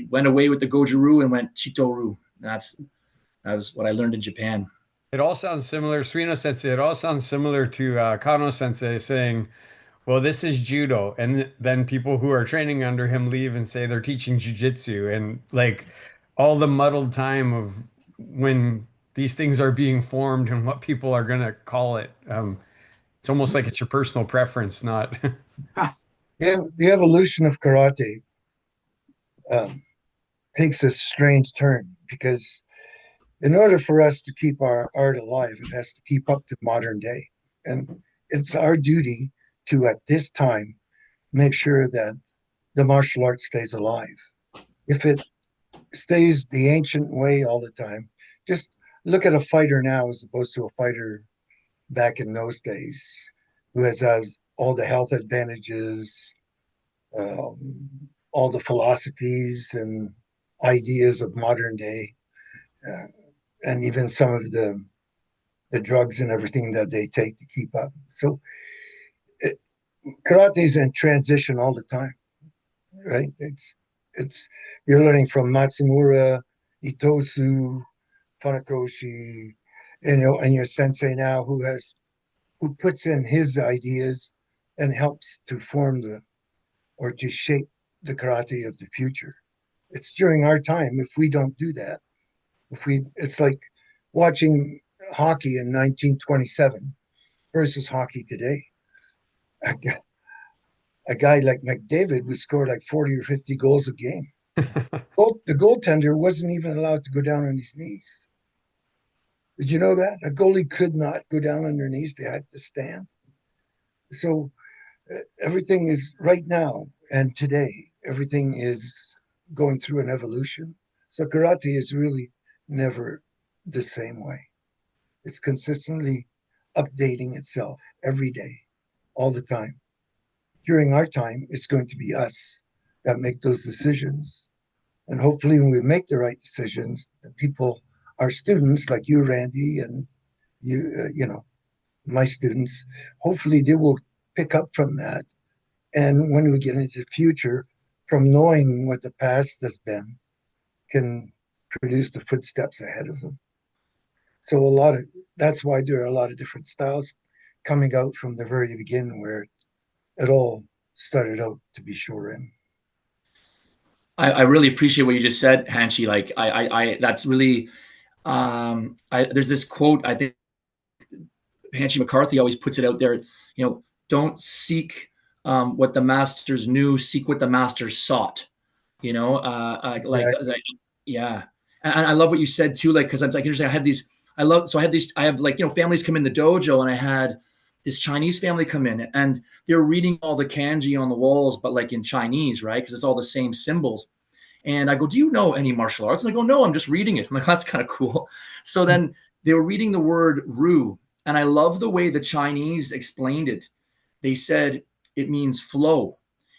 went away with the Goju-Ryu and went Chito-Ryu. That was what I learned in Japan. It all sounds similar. Suino Sensei, it all sounds similar to Kano Sensei saying, well, this is judo. And then people who are training under him leave and say they're teaching jujitsu. And like all the muddled time of when these things are being formed and what people are going to call it. It's almost like it's your personal preference, not. Yeah, the evolution of karate takes a strange turn because in order for us to keep our art alive, it has to keep up to modern day. And it's our duty to, at this time, make sure that the martial art stays alive. If it stays the ancient way all the time, just look at a fighter now as opposed to a fighter back in those days who has all the health advantages, all the philosophies and ideas of modern day. And even some of the drugs and everything that they take to keep up. So karate is in transition all the time, right? It's you're learning from Matsumura, Itosu, Funakoshi, and your sensei now who puts in his ideas and helps to form or to shape the karate of the future. It's during our time if we don't do that. It's like watching hockey in 1927 versus hockey today. A guy like McDavid would score like 40 or 50 goals a game. The goaltender wasn't even allowed to go down on his knees. Did you know that? A goalie could not go down on their knees. They had to stand. So everything is right now and today, everything is going through an evolution. So karate is really never the same way. It's consistently updating itself every day, all the time. During our time, it's going to be us that make those decisions. And hopefully when we make the right decisions, the people, our students like you, Randy, and you, my students, hopefully they will pick up from that. And when we get into the future, from knowing what the past has been, can produce the footsteps ahead of them. So that's why there are a lot of different styles coming out from the very beginning where it all started out to be Shorin. I really appreciate what you just said, Hanshi. Like I that's really there's this quote, I think Hanshi McCarthy always puts it out there, don't seek what the masters knew, seek what the masters sought. Yeah. And I love what you said too, like, because I'm like, interesting. I have like, families come in the dojo, and I had this Chinese family come in, and they're reading all the kanji on the walls, but like in Chinese, right? Because it's all the same symbols. And I go, do you know any martial arts? And they go, no, I'm just reading it. I'm like, that's kind of cool. So then they were reading the word Ru, and I love the way the Chinese explained it. They said it means flow.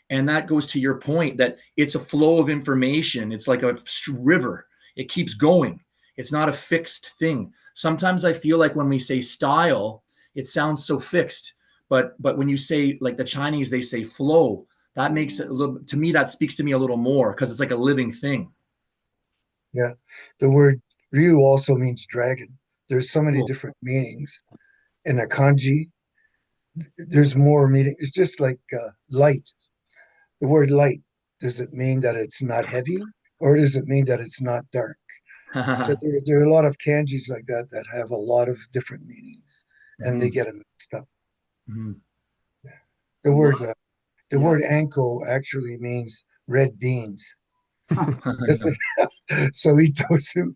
And that goes to your point that it's a flow of information. It's like a river. It keeps going. It's not a fixed thing. Sometimes I feel like when we say style, it sounds so fixed. But when you say, like the Chinese, they say flow, that makes it a little, to me, that speaks to me a little more because it's like a living thing. Yeah. The word Ryu also means dragon. there's so many Cool. different meanings. In a kanji, there's more meaning. It's just like light. The word light, does it mean that it's not heavy, or does it mean that it's not dark? So there are a lot of kanjis like that that have a lot of different meanings, and they get them mixed up. Mhm. The word the Yeah. word anko actually means red beans. So itosu,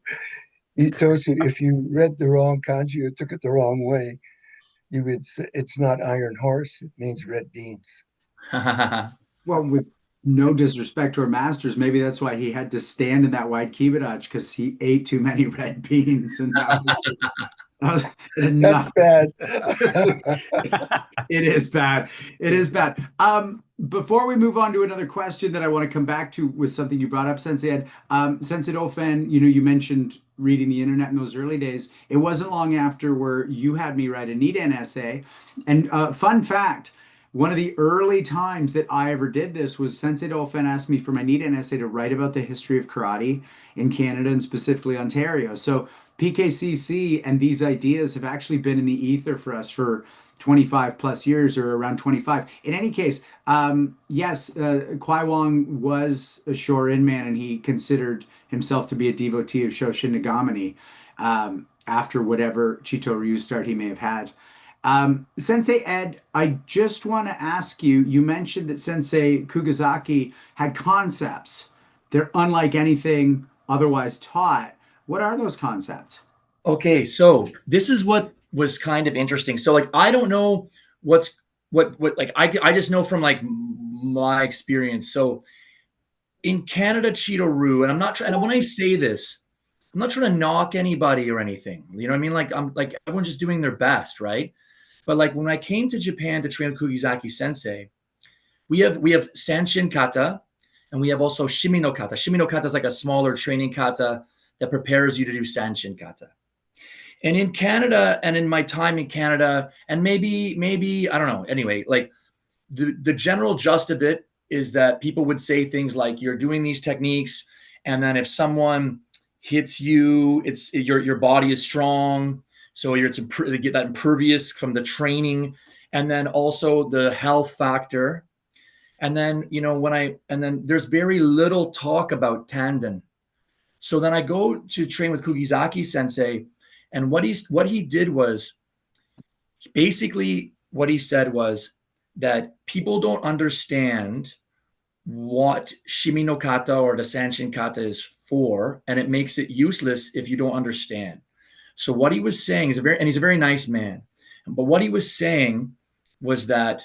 if you read the wrong kanji or took it the wrong way, you would say it's not iron horse, it means red beans. Well, with no disrespect to our masters, maybe that's why he had to stand in that wide kibidachi, because he ate too many red beans, and That's enough. bad. It is bad. It is bad. Before we move on to another question that I want to come back to with something you brought up, Sensei Ed, Sensei Dofen, you mentioned reading the internet in those early days. It wasn't long after where you had me write a Niden essay. And fun fact, one of the early times that I ever did this was Sensei Dofen asked me for my Niden essay to write about the history of karate in Canada and specifically Ontario. So PKCC and these ideas have actually been in the ether for us for 25 plus years, or around 25. In any case, yes, Kwai Wong was a Shorin man, and he considered himself to be a devotee of Shoshin Nagamani after whatever Chito-Ryu start he may have had. Sensei Ed, I just want to ask you, you mentioned that Sensei Kugizaki had concepts. They're unlike anything otherwise taught. What are those concepts? Okay, so this is what was kind of interesting. So like I don't know what like I just know from like my experience. So in Canada, Chito-Ryu, and I'm not trying, and when I say this, I'm not trying to knock anybody or anything. You know what I mean? Like I'm like everyone's just doing their best, right? But like when I came to Japan to train with Kugizaki Sensei, we have Sanshin kata, and we have also Shimi no kata. Shimi no kata is like a smaller training kata that prepares you to do Sanshin kata. And in Canada, and in my time in Canada, and maybe I don't know. Anyway, like the general gist of it is that people would say things like you're doing these techniques, and then if someone hits you, it's your body is strong, so you're to get that impervious from the training, and then also the health factor, and then and then there's very little talk about tanden. So then I go to train with Kugizaki Sensei. And what he did was basically what he said was that people don't understand what Shimi no kata or the Sanshin kata is for, and it makes it useless if you don't understand. So what he was saying is he's a very nice man. But what he was saying was that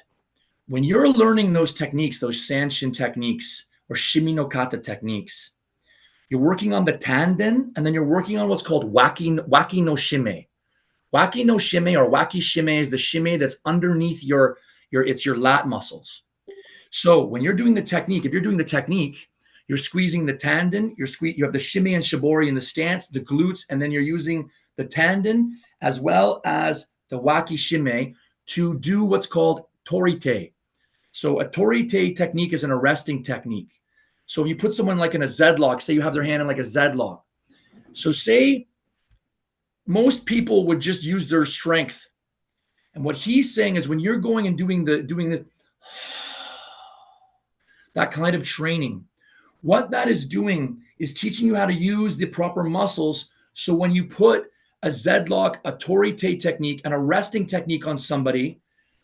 when you're learning those techniques, those Sanshin techniques or Shimi no kata techniques, you're working on the tanden, and then you're working on what's called waki no shime. Waki no shime or waki shime is the shime that's underneath your lat muscles. So when you're doing the technique, if you're doing the technique, you're squeezing the tanden, you have the shime and shibori in the stance, the glutes, and then you're using the tanden as well as the waki shime to do what's called torite. So a torite technique is an arresting technique. So if you put someone like in a Z-lock, say you have their hand in like a Z-lock. So say most people would just use their strength. And what he's saying is when you're going and doing the that kind of training, what that is doing is teaching you how to use the proper muscles. So when you put a Z-lock, a torite technique, an arresting technique on somebody,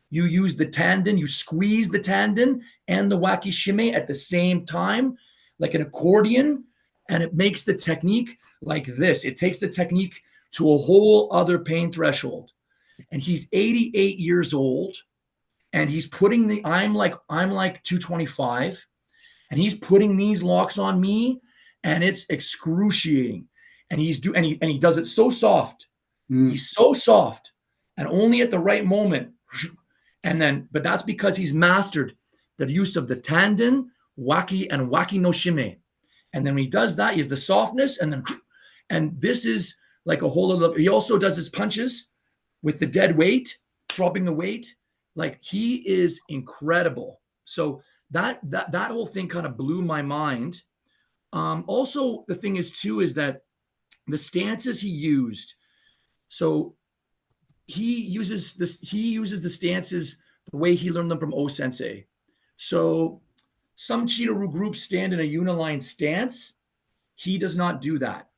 you use the tanden, you squeeze the tanden and the waki shime at the same time, like an accordion, and it makes the technique like this. It takes the technique to a whole other pain threshold. And he's 88 years old, and he's putting I'm like 225, and he's putting these locks on me, and it's excruciating. And he does it so soft. He's so soft, and only at the right moment. But that's because he's mastered the use of the tanden, waki, and waki no shime. And then when he does that, he has the softness, and this is like a whole other. He also does his punches with the dead weight, dropping the weight. Like he is incredible. So that whole thing kind of blew my mind. Also, the thing is too is that the stances he used. So he uses the stances the way he learned them from O Sensei. So some Chito-Ryu groups stand in a uniline stance. He does not do that.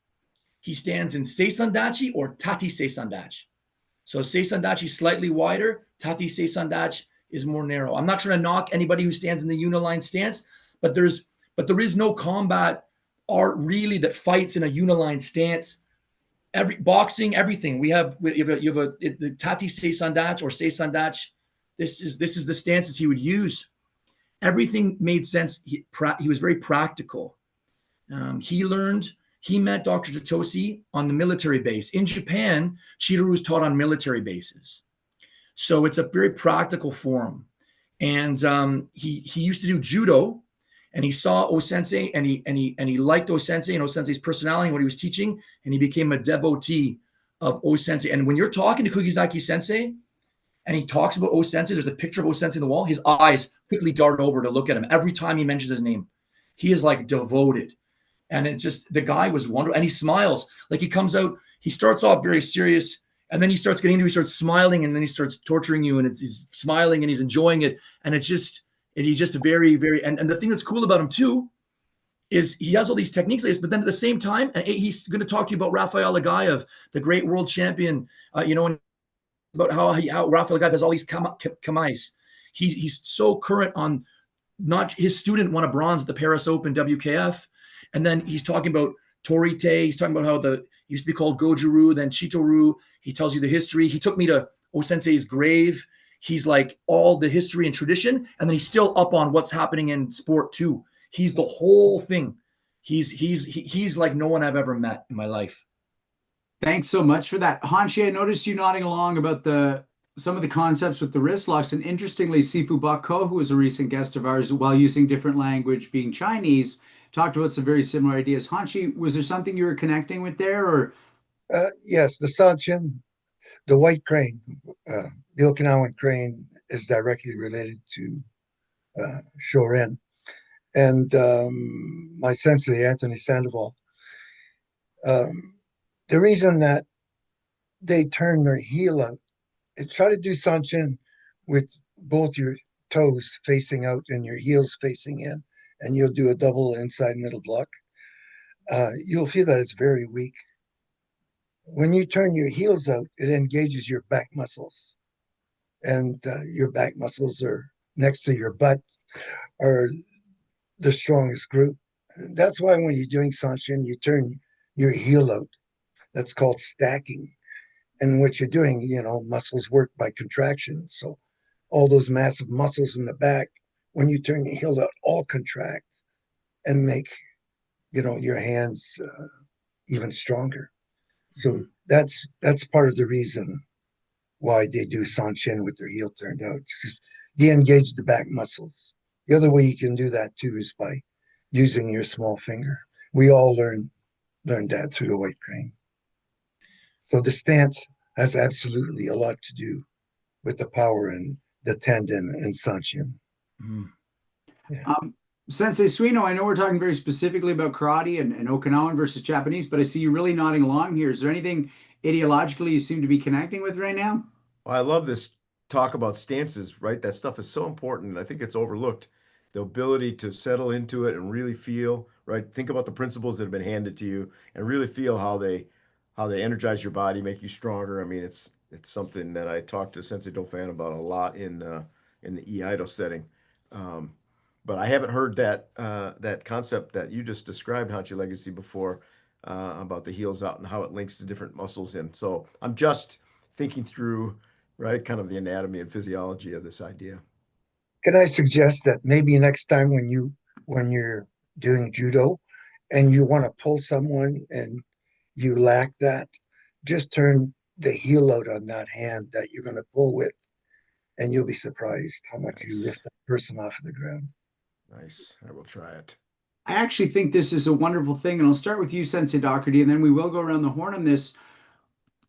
He stands in Seisandachi or Tati Seisandachi. So Seisandachi slightly wider, Tati Seisandachi is more narrow. I'm not trying to knock anybody who stands in the uniline stance, but there is no combat art really that fights in a uniline stance. Every boxing, everything you have the Tati Seisandachi or Seisandachi. This is the stances he would use. Everything made sense. He was very practical. He met Dr. Docherty on the military base. In Japan, Chito-Ryu is taught on military bases. So it's a very practical form. And he used to do judo, and he saw O Sensei, and he liked O Sensei and O Sensei's personality and what he was teaching, and he became a devotee of O Sensei. And when you're talking to Kugizaki Sensei, and he talks about O Sensei, there's a picture of O Sensei on the wall, his eyes quickly dart over to look at him every time he mentions his name. He is like devoted. And it just, the guy was wonderful. And he smiles. Like he comes out, he starts off very serious, and then he starts he starts smiling, and then he starts torturing you, and he's smiling and he's enjoying it. And he's just very, very, and the thing that's cool about him too is he has all these techniques like this, but then at the same time, and he's going to talk to you about Rafael Agaev, the great world champion, and about how Rafael Agaev has all these kamais. He's so current on, not his student won a bronze at the Paris Open WKF. And then he's talking about Torite. He's talking about how it used to be called Goju-Ryu, then Chito-Ryu. He tells you the history. He took me to O Sensei's grave. He's like all the history and tradition. And then he's still up on what's happening in sport too. He's the whole thing. He's like no one I've ever met in my life. Thanks so much for that. Hanshi, I noticed you nodding along about some of the concepts with the wrist locks. And interestingly, Sifu Bako, who was a recent guest of ours, while using different language, being Chinese, talked about some very similar ideas. Hanshi, was there something you were connecting with there, or? Yes, the Sanchin, the white crane, the Okinawan crane is directly related to Shorin. And my sensei, Anthony Sandoval, the reason that they turn their heel out, try to do Sanchin with both your toes facing out and your heels facing in, and you'll do a double inside middle block. You'll feel that it's very weak. When you turn your heels out, it engages your back muscles, and your back muscles are next to your butt are the strongest group. That's why when you're doing Sanchin, you turn your heel out. That's called stacking. And what you're doing, muscles work by contraction. So all those massive muscles in the back, when you turn your heel out, all contract and make, your hands even stronger. So that's part of the reason why they do Sanchin with their heel turned out. It's just de-engage the back muscles. The other way you can do that too is by using your small finger. We all learned that through the white crane. So the stance has absolutely a lot to do with the power and the tendon and Sanchin. Mm. Yeah. Sensei Suino, I know we're talking very specifically about karate and Okinawan versus Japanese, but I see you really nodding along here. Is there anything ideologically you seem to be connecting with right now? Well, I love this talk about stances, right? That stuff is so important, and I think it's overlooked. The ability to settle into it and really feel, right? Think about the principles that have been handed to you and really feel how they energize your body, make you stronger. I mean, it's something that I talked to Sensei Dauphin about a lot in the Iaido setting. But I haven't heard that concept that you just described, Hanshi Legacy, before, about the heels out and how it links to different muscles in. So I'm just thinking through, right, kind of the anatomy and physiology of this idea. Can I suggest that maybe next time when you're doing judo and you want to pull someone and you lack that, just turn the heel out on that hand that you're going to pull with, and you'll be surprised how much you lift that person off of the ground. Nice. I will try it. I actually think this is a wonderful thing, and I'll start with you, Sensei Docherty, and then we will go around the horn on this.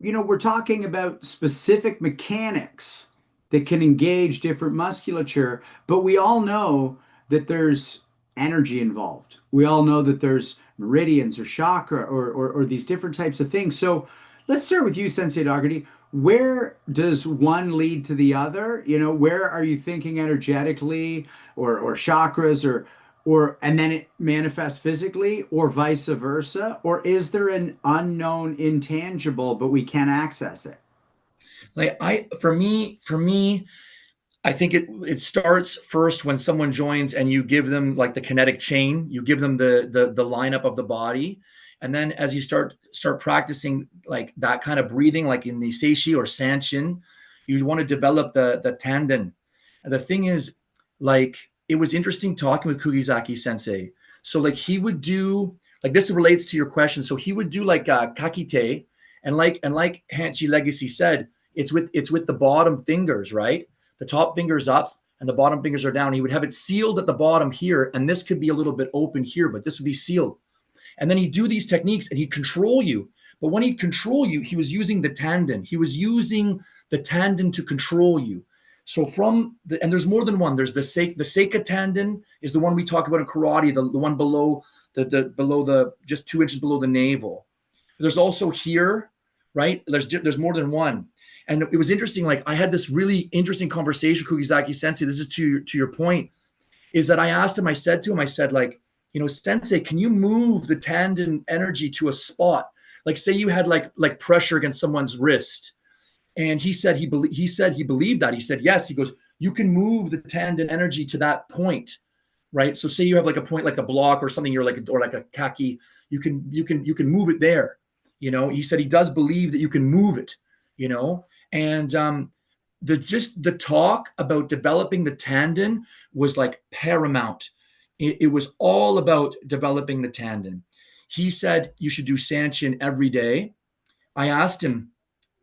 We're talking about specific mechanics that can engage different musculature, but we all know that there's energy involved. We all know that there's meridians or chakra or these different types of things. So let's start with you, Sensei Docherty. Where does one lead to the other? You know, where are you thinking energetically or chakras or and then it manifests physically or vice versa? Or is there an unknown intangible, but we can't access it? Like for me, I think it starts first when someone joins and you give them like the kinetic chain, you give them the lineup of the body, and then as you start practicing like that kind of breathing, like in the seishi or sanshin, you want to develop the tendon. And the thing is, like it was interesting talking with Kugizaki Sensei. So like he would do like this relates to your question. So he would do like kakite, and like Hanshi Legacy said, it's with the bottom fingers, right? The top finger's up and the bottom fingers are down. He would have it sealed at the bottom here, and this could be a little bit open here, but this would be sealed. And then he'd do these techniques and he'd control you. But when he'd control you, he was using the tendon. He was using the tendon to control you. So and there's more than one. There's the Seika tendon is the one we talk about in karate, the one below the just 2 inches below the navel. There's also here, right? There's more than one. And it was interesting. Like I had this really interesting conversation with Kugizaki Sensei. This is to your point, is that I asked him, I said to him, I said like, you know, Sensei, can you move the tendon energy to a spot? Like say you had like pressure against someone's wrist. And he said he believed that. He said, yes. He goes, you can move the tendon energy to that point, right? So say you have like a point, like a block or something, you're like, or like a kaki, you can move it there. You know, he said he does believe that you can move it, you know. And the talk about developing the tendon was like paramount. It was all about developing the tendon. He said you should do sanshin every day. I asked him,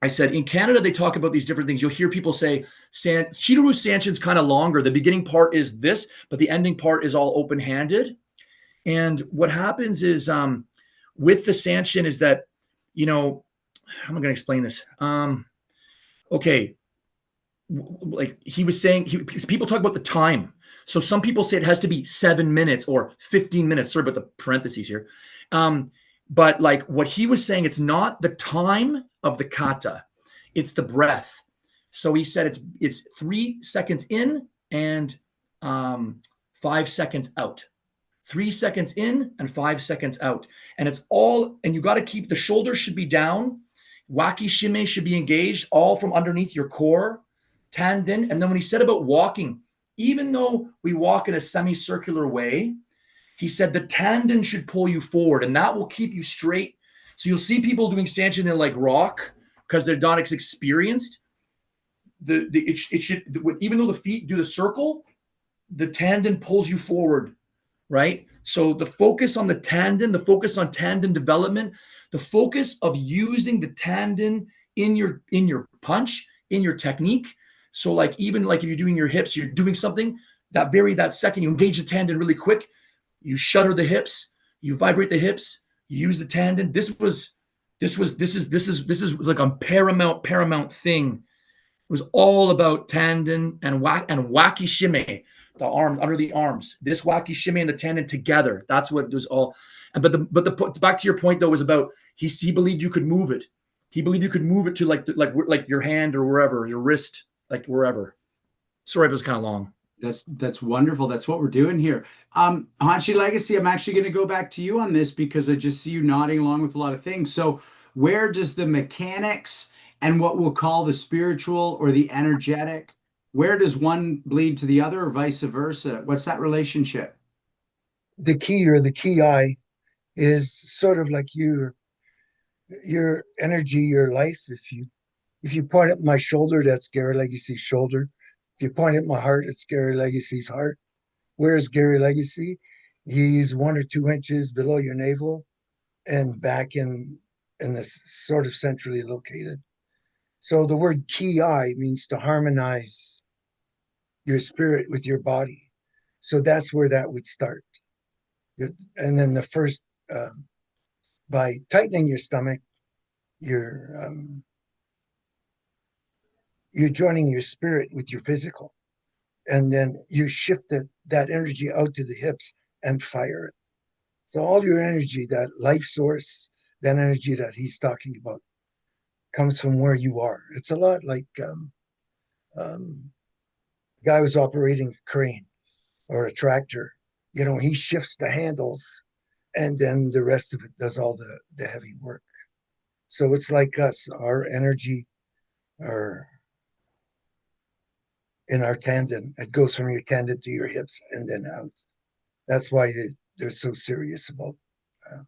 I said, in Canada, they talk about these different things. You'll hear people say, Chito-Ryu sanshin's kind of longer. The beginning part is this, but the ending part is all open-handed. And what happens is with the sanshin is that, you know, how am I going to explain this? Okay, like he was saying, people talk about the time. So some people say it has to be 7 minutes or 15 minutes. Sorry about the parentheses here. But like what he was saying, it's not the time of the kata, it's the breath. So he said it's 3 seconds in and 5 seconds out. 3 seconds in and 5 seconds out. And it's all, and you got to keep the shoulders should be down. Waki shime should be engaged, all from underneath your core, tendon. And then when he said about walking, even though we walk in a semicircular way, he said the tendon should pull you forward, and that will keep you straight. So you'll see people doing sanshin in like rock because they're not as experienced. It should, even though the feet do the circle, the tendon pulls you forward, right? So the focus on the tendon, the focus on tendon development, the focus of using the tendon in your punch, in your technique. So like even like if you're doing your hips, you're doing something that second, you engage the tendon really quick, you shudder the hips, you vibrate the hips, you use the tendon. This is like a paramount thing. It was all about tendon and waki shime, the arm under the arms. This waki shime and the tendon together. That's what it was all. And but the back to your point though was about he believed you could move it. He believed you could move it to like your hand or wherever, your wrist, like wherever. Sorry if it was kind of long. That's wonderful. That's what we're doing here. Hanshi Legacy, I'm actually going to go back to you on this because I just see you nodding along with a lot of things. So where does the mechanics and what we'll call the spiritual or the energetic, where does one bleed to the other or vice versa? What's that relationship? The ki or the ki is sort of like your energy, your life. If you point at my shoulder, that's Gary Legacy's shoulder. If you point at my heart, it's Gary Legacy's heart. Where's Gary Legacy? He's 1 or 2 inches below your navel and back in this sort of centrally located. So the word ki means to harmonize your spirit with your body. So that's where that would start. And then the first, by tightening your stomach, you're joining your spirit with your physical. And then you shift that energy out to the hips and fire it. So all your energy, that life source, that energy that he's talking about, comes from where you are. It's a lot like guy who's operating a crane or a tractor. He shifts the handles, and then the rest of it does all the heavy work. So it's like us, our energy, our in our tendon. It goes from your tendon to your hips and then out. That's why they're so serious about um,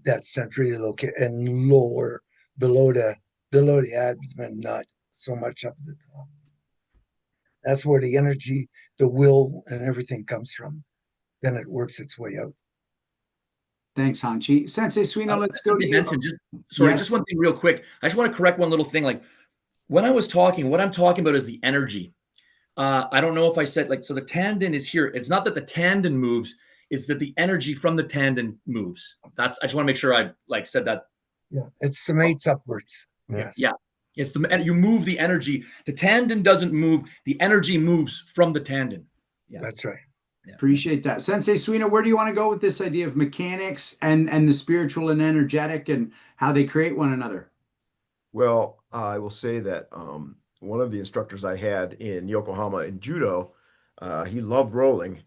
that centrally located and lower below the abdomen, not so much up at the top. That's where the energy, the will, and everything comes from. Then it works its way out. Thanks, Hanshi. Sensei Suino, let's go to Sensei you. Benson, just one thing real quick. I just want to correct one little thing. Like when I was talking, what I'm talking about is the energy. I don't know if I said so the tendon is here. It's not that the tendon moves, it's that the energy from the tendon moves. I just want to make sure I said that. Yeah, it summates upwards. Yes. Yeah. It's you move the energy. The tendon doesn't move. The energy moves from the tendon. Yeah. That's right. Yes. Appreciate that. Sensei Suino, where do you want to go with this idea of mechanics and the spiritual and energetic and how they create one another? Well, I will say that one of the instructors I had in Yokohama in judo, he loved rolling.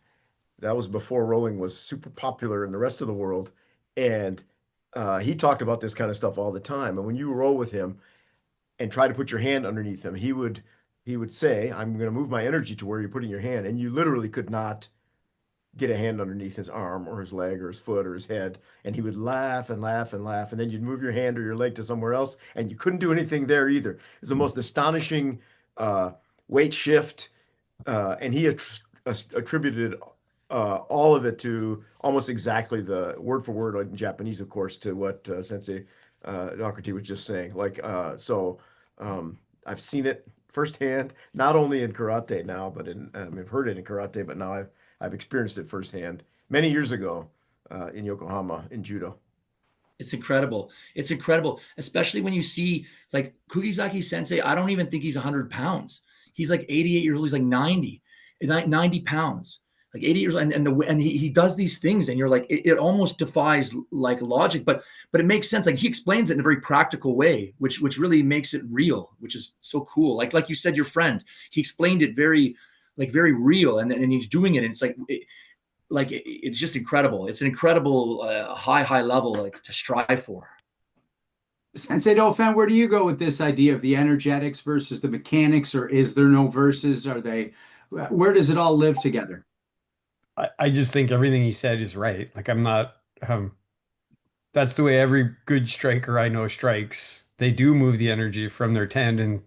That was before rolling was super popular in the rest of the world. And he talked about this kind of stuff all the time. And when you roll with him and try to put your hand underneath him, he would say, I'm going to move my energy to where you're putting your hand. And you literally could not get a hand underneath his arm or his leg or his foot or his head. And he would laugh and laugh and laugh. And then you'd move your hand or your leg to somewhere else and you couldn't do anything there either. It's the most astonishing weight shift. And he attributed all of it to almost exactly the word for word in Japanese, of course, to what Sensei Docherty was just saying. I've seen it firsthand, not only in karate now, but I've heard it in karate, but now I've experienced it firsthand many years ago in Yokohama in judo. It's incredible. It's incredible, especially when you see Kugizaki Sensei. I don't even think he's 100 pounds. He's 88 years old. He's 90 pounds, 80 years old. And he does these things and you're it almost defies logic, but it makes sense. He explains it in a very practical way, which really makes it real, which is so cool. Like you said, your friend, he explained it very real and he's doing it. And it's it's just incredible. It's an incredible high level to strive for. Sensei Dauphin, where do you go with this idea of the energetics versus the mechanics, or is there no versus? Where does it all live together? I just think everything he said is right. I'm not, that's the way every good striker I know strikes. They do move the energy from their tendon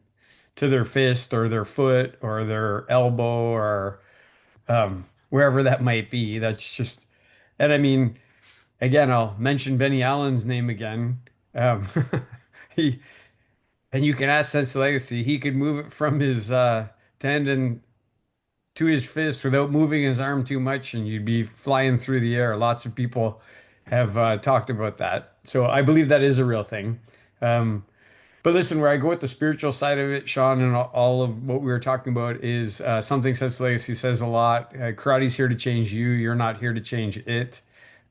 to their fist or their foot or their elbow or wherever that might be. That's just, and I mean, again, I'll mention Benny Allen's name again. And you can ask Sensei Legacy, he could move it from his tendon to his fist without moving his arm too much, and you'd be flying through the air. Lots of people have talked about that. So I believe that is a real thing. But listen, where I go with the spiritual side of it, Sean, and all of what we were talking about is something Sensei Legacy says a lot. Karate's here to change you. You're not here to change it.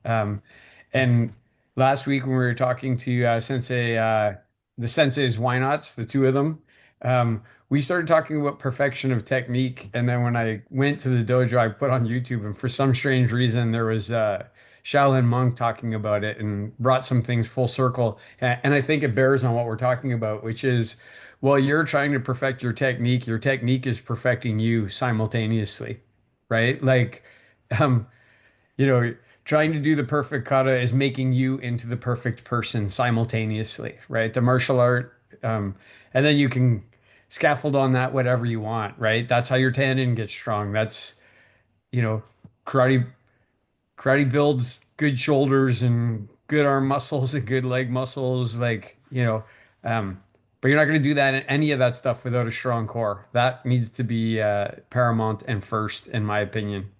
And last week when we were talking to Sensei, the Senseis, why nots, the two of them, we started talking about perfection of technique. And then when I went to the dojo, I put on YouTube, and for some strange reason, there was Shaolin monk talking about it and brought some things full circle. And I think it bears on what we're talking about, which is, while you're trying to perfect your technique is perfecting you simultaneously, right? Trying to do the perfect kata is making you into the perfect person simultaneously, right? The martial art, and then you can scaffold on that whatever you want, right? That's how your tendon gets strong. That's, karate builds good shoulders and good arm muscles and good leg muscles, but you're not going to do that in any of that stuff without a strong core. That needs to be paramount and first, in my opinion.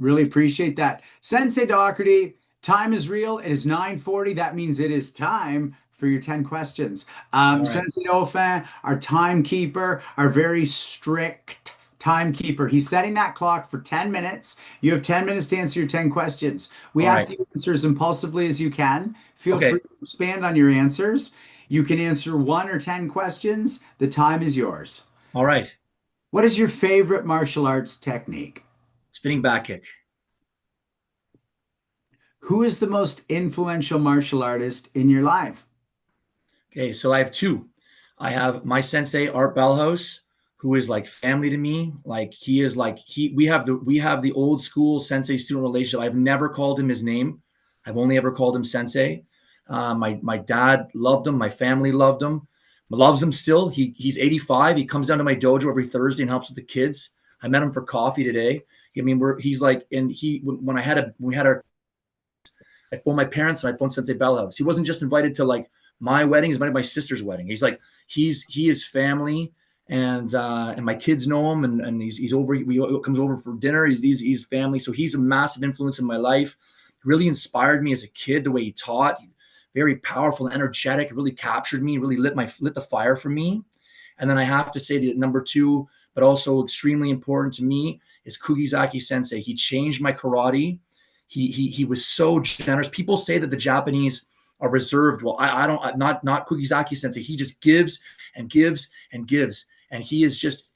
Really appreciate that. Sensei Docherty, time is real. It is 9:40. That means it is time for your 10 questions. Right. Sensei Dauphin, our timekeeper, our very strict timekeeper. He's setting that clock for 10 minutes. You have 10 minutes to answer your 10 questions. We All ask right. you to answer as impulsively as you can. Feel Okay. free to expand on your answers. You can answer 1 or 10 questions. The time is yours. All right. What is your favorite martial arts technique? Spinning back kick. Who is the most influential martial artist in your life? Okay, so I have two. I have my sensei, Art Bellhouse, who is like family to me. Like he is like we have the old school sensei student relationship. I've never called him his name. I've only ever called him sensei. My dad loved him. My family loved him. Loves him still. He's 85. He comes down to my dojo every Thursday and helps with the kids. I met him for coffee today. I mean, he's like, and when we had our, I phoned my parents and I phoned Sensei Bellhouse. He wasn't just invited to like my wedding; he's invited to my sister's wedding. He's like, he is family, and my kids know him, and he's over. He comes over for dinner. He's family, so he's a massive influence in my life. Really inspired me as a kid the way he taught. Very powerful, energetic. Really captured me. Really lit the fire for me. And then I have to say that number two, but also extremely important to me, is Kugizaki Sensei. He changed my karate. He was so generous. People say that the Japanese are reserved. Well, I don't, not Kugizaki Sensei. He just gives and gives and gives. And he is just,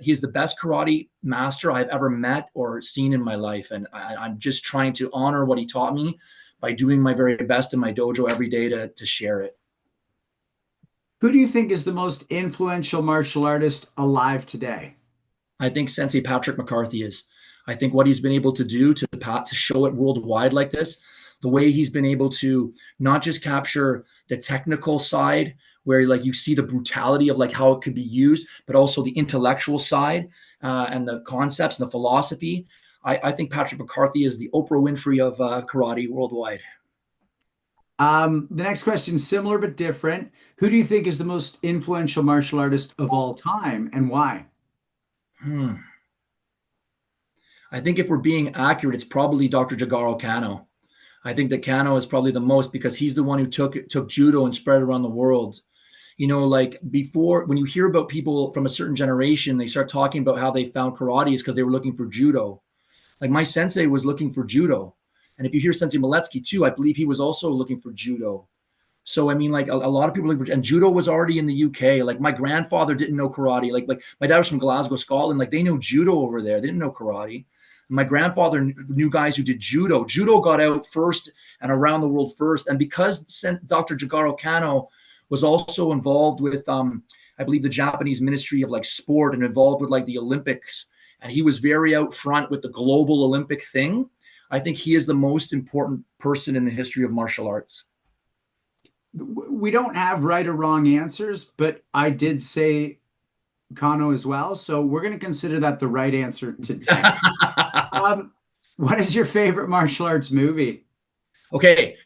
he is the best karate master I've ever met or seen in my life. And I'm just trying to honor what he taught me by doing my very best in my dojo every day to share it. Who do you think is the most influential martial artist alive today? I think Sensei Patrick McCarthy is. I think what he's been able to do to show it worldwide like this, the way he's been able to not just capture the technical side where like you see the brutality of like how it could be used, but also the intellectual side and the concepts and the philosophy. I think Patrick McCarthy is the Oprah Winfrey of karate worldwide. The next question is similar but different. Who do you think is the most influential martial artist of all time and why? I think if we're being accurate, it's probably Dr. Jigoro Kano. I think that Kano is probably the most because he's the one who took judo and spread it around the world. You know, like before, when you hear about people from a certain generation, they start talking about how they found karate is because they were looking for judo. Like my sensei was looking for judo. And if you hear Sensei Moledzki too, I believe he was also looking for judo. So, I mean, like a lot of people, and judo was already in the UK. Like my grandfather didn't know karate. Like my dad was from Glasgow, Scotland. Like they know judo over there. They didn't know karate. My grandfather knew guys who did judo. Judo got out first and around the world first. And because Dr. Jigoro Kano was also involved with, I believe, the Japanese Ministry of like Sport and involved with like the Olympics, and he was very out front with the global Olympic thing, I think he is the most important person in the history of martial arts. We don't have right or wrong answers, but I did say Kano as well. So we're going to consider that the right answer today. What is your favorite martial arts movie? Okay,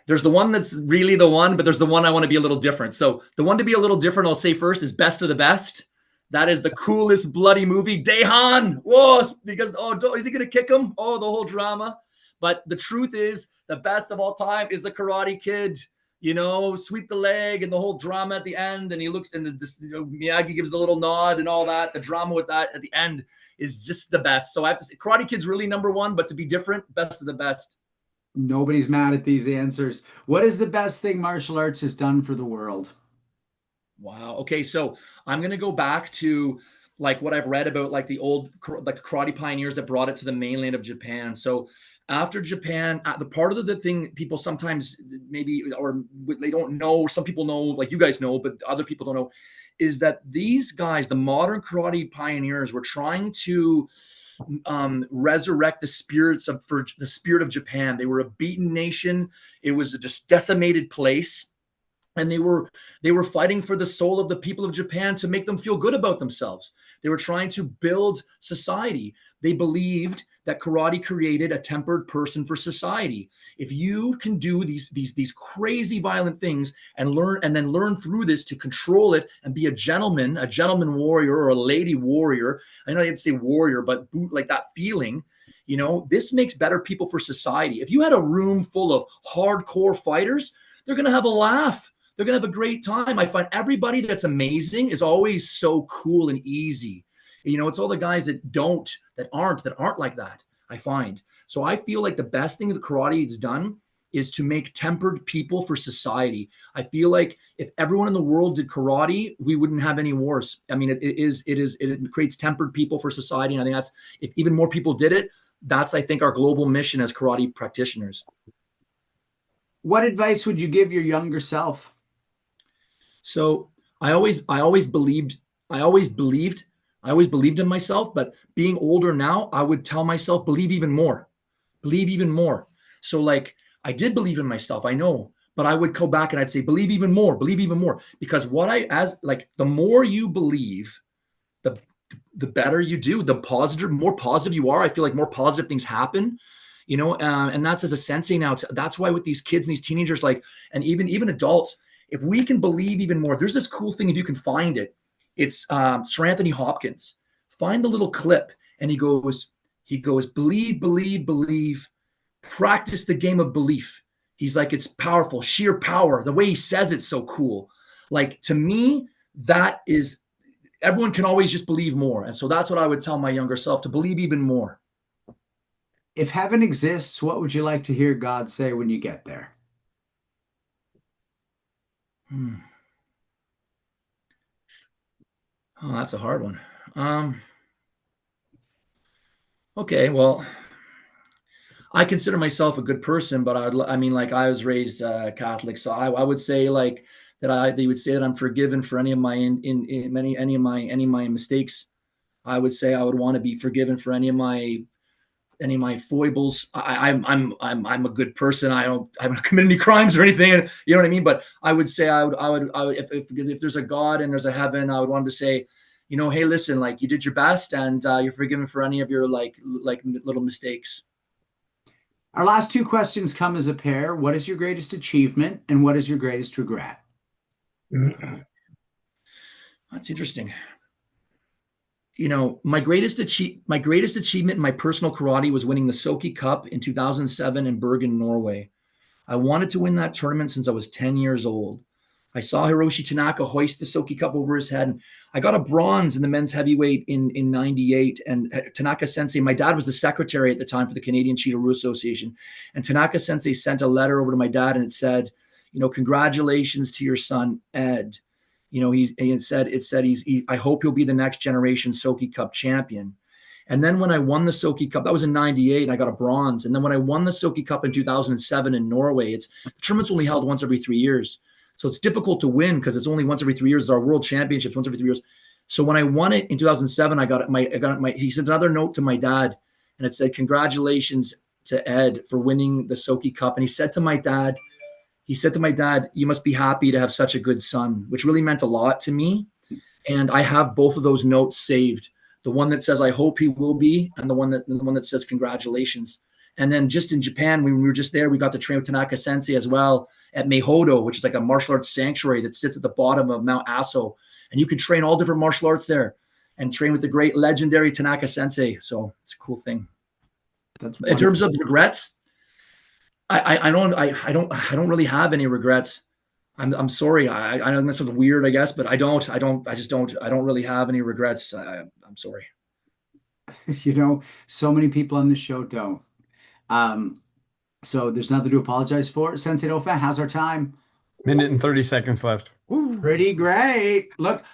there's the one that's really the one, but there's the one I want to be a little different. So the one to be a little different, I'll say first, is Best of the Best. That is the coolest bloody movie. Daehan, whoa, because is he gonna kick him? Oh, the whole drama. But the truth is, the best of all time is the Karate Kid. You know, sweep the leg and the whole drama at the end. And he looks, and Miyagi gives the little nod and all that. The drama with that at the end is just the best. So I have to say, Karate Kid's really number one, but to be different, best of the best. Nobody's mad at these answers. What is the best thing martial arts has done for the world? Wow. Okay, so I'm gonna go back to like what I've read about like the old like karate pioneers that brought it to the mainland of Japan. So after Japan, the part of the thing people sometimes maybe or they don't know, or some people know, like you guys know, but other people don't know, is that these guys, the modern karate pioneers, were trying to resurrect the spirit of Japan. They were a beaten nation. It was a just decimated place. And they were fighting for the soul of the people of Japan to make them feel good about themselves. They were trying to build society. They believed that karate created a tempered person for society. If you can do these crazy violent things and then learn through this to control it and be a gentleman warrior or a lady warrior. I know you have to say warrior, but like that feeling, you know, this makes better people for society. If you had a room full of hardcore fighters, they're going to have a laugh. They're going to have a great time. I find everybody that's amazing is always so cool and easy. You know, it's all the guys that aren't like that, I find. So I feel like the best thing that karate has done is to make tempered people for society. I feel like if everyone in the world did karate, we wouldn't have any wars. I mean, it creates tempered people for society. And I think that's, if even more people did it, that's, I think, our global mission as karate practitioners. What advice would you give your younger self? So I always believed in myself, but being older now, I would tell myself, believe even more. So like, I did believe in myself, I know, but I would go back and I'd say, believe even more, because the more you believe, the better you do, more positive you are. I feel like more positive things happen, you know, and that's as a sensei now. That's why with these kids and these teenagers, like, and even adults, if we can believe even more, there's this cool thing, if you can find it, it's Sir Anthony Hopkins. Find the little clip, and he goes, believe, practice the game of belief. He's like, it's powerful, sheer power. The way he says it's so cool. Like, to me, that is, everyone can always just believe more. And so that's what I would tell my younger self, to believe even more. If heaven exists, what would you like to hear God say when you get there? Oh, that's a hard one. Okay, well, I consider myself a good person, but I was raised Catholic, so I would say like that they would say that I'm forgiven for any of my any of my mistakes. I would say I would want to be forgiven for any of my foibles. I'm a good person. I haven't committed any crimes or anything. You know what I mean? But I would say I would if there's a God and there's a heaven, I would want to say, you know, hey, listen, like, you did your best, and you're forgiven for any of your like little mistakes. Our last two questions come as a pair. What is your greatest achievement, and what is your greatest regret? That's interesting. You know, my greatest achievement in my personal karate was winning the Soke Cup in 2007 in Bergen, Norway. I wanted to win that tournament since I was 10 years old. I saw Hiroshi Tanaka hoist the Soke Cup over his head, and I got a bronze in the men's heavyweight in 98. And Tanaka Sensei, my dad was the secretary at the time for the Canadian Chito-Ryu Association, and Tanaka Sensei sent a letter over to my dad, and it said, you know, congratulations to your son, Ed. You know, I hope he'll be the next generation Soke Cup champion. And then when I won the Soke Cup, that was in 98, and I got a bronze. And then when I won the Soke Cup in 2007 in Norway, the tournament's only held once every 3 years. So it's difficult to win because it's only once every 3 years. Our world championships once every 3 years. So when I won it in 2007, he sent another note to my dad, and it said, congratulations to Ed for winning the Soke Cup. And he said to my dad, you must be happy to have such a good son, which really meant a lot to me. And I have both of those notes saved. The one that says, I hope he will be, and the one that says, congratulations. And then just in Japan, when we were just there, we got to train with Tanaka Sensei as well at Meihodo, which is like a martial arts sanctuary that sits at the bottom of Mount Aso. And you can train all different martial arts there and train with the great legendary Tanaka Sensei. So it's a cool thing. In terms of regrets, I don't really have any regrets. I'm sorry. I know that sounds weird, I guess, but I don't really have any regrets. I'm sorry. You know, so many people on this show don't. So there's nothing to apologize for. Sensei Dofa, how's our time? 1 minute and 30 seconds left. Ooh, pretty great. Look,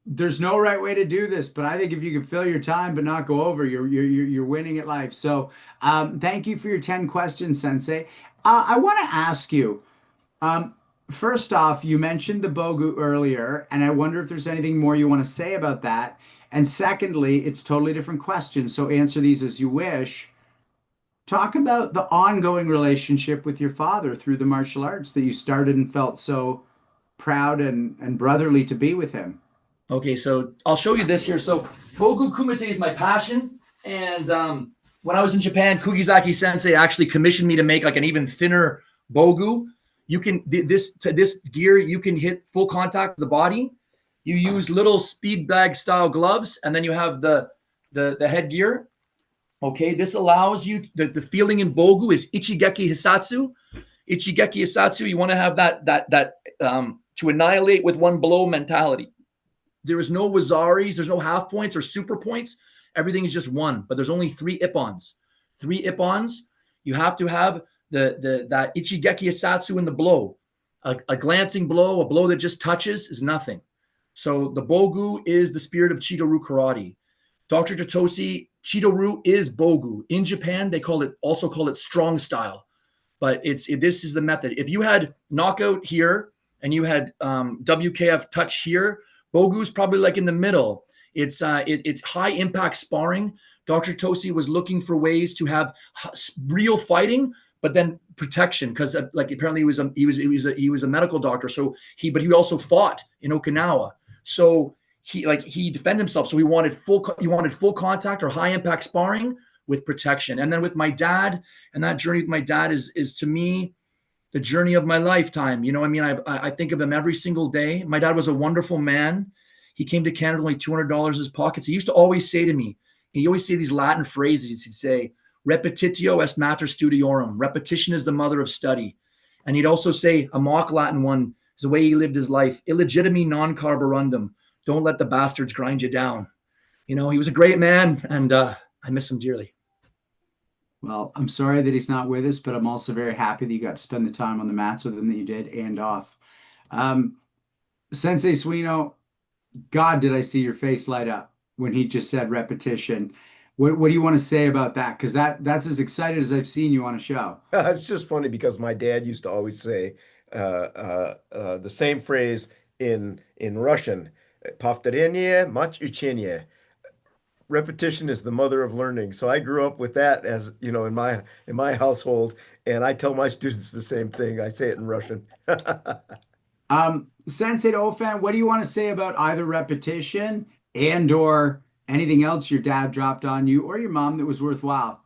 there's no right way to do this, but I think if you can fill your time but not go over, you're winning at life. So thank you for your 10 questions, Sensei. I want to ask you, first off, you mentioned the Bogu earlier, and I wonder if there's anything more you want to say about that. And secondly, it's totally different questions, so answer these as you wish. Talk about the ongoing relationship with your father through the martial arts that you started and felt so proud and brotherly to be with him. Okay, so I'll show you this here. So Bogu Kumite is my passion. And when I was in Japan, Kugizaki Sensei actually commissioned me to make like an even thinner Bogu. You can, this gear, you can hit full contact with the body. You use little speed bag style gloves, and then you have the headgear. Okay, this allows you, the feeling in Bogu is Ichigeki Hisatsu. You want to have that to annihilate with one blow mentality. There is no wazaris, there's no half points or super points. Everything is just one, but there's only 3 ippons. 3 ippons. You have to have that ichigeki asatsu in the blow. A glancing blow, a blow that just touches is nothing. So the bogu is the spirit of Chito-Ryu Karate. Dr. Totosi, Chito-Ryu is bogu. In Japan, they also call it strong style. But this is the method. If you had knockout here and you had WKF touch here, bogu's probably like in the middle. It's high impact sparring. Dr. Totosi was looking for ways to have real fighting, but then protection, because like apparently he was a medical doctor. So he also fought in Okinawa. So he defended himself. So he wanted full contact or high impact sparring with protection. And then with my dad, and that journey with my dad is to me the journey of my lifetime. You know, I mean, I think of him every single day. My dad was a wonderful man. He came to Canada with only $200 in his pockets. He used to always say to me, he always say these Latin phrases. He'd say, repetitio est mater studiorum. Repetition is the mother of study. And he'd also say, a mock Latin one is the way he lived his life. Illegitimi non carborundum. Don't let the bastards grind you down. You know, he was a great man, and I miss him dearly. Well, I'm sorry that he's not with us, but I'm also very happy that you got to spend the time on the mats with him that you did and off. Sensei Suino, God, did I see your face light up when he just said repetition. What do you want to say about that? Because that's as excited as I've seen you on a show. It's just funny because my dad used to always say the same phrase in Russian, "Повторение мать учения." Repetition is the mother of learning. So I grew up with that, as you know, in my household, and I tell my students the same thing. I say it in Russian. Sensei Ofan, what do you want to say about either repetition or anything else your dad dropped on you or your mom that was worthwhile?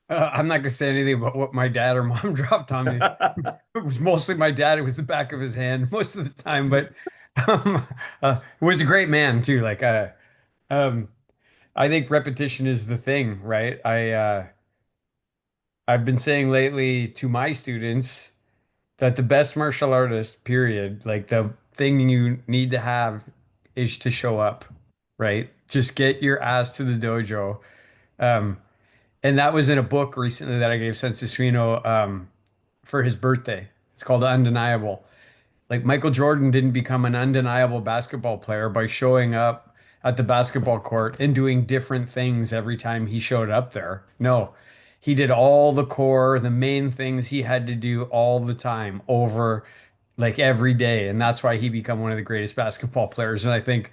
I'm not gonna say anything about what my dad or mom dropped on me. It was mostly my dad. It was the back of his hand most of the time, but it was a great man too. Like, I think repetition is the thing, right? I've been saying lately to my students that the best martial artist, period, like the thing you need to have is to show up, right? Just get your ass to the dojo. Um, and that was in a book recently that I gave Sensei Suino for his birthday. It's called Undeniable. Like Michael Jordan didn't become an undeniable basketball player by showing up at the basketball court and doing different things every time he showed up there. No, he did all the core, the main things he had to do all the time over like every day. And that's why he became one of the greatest basketball players. And I think,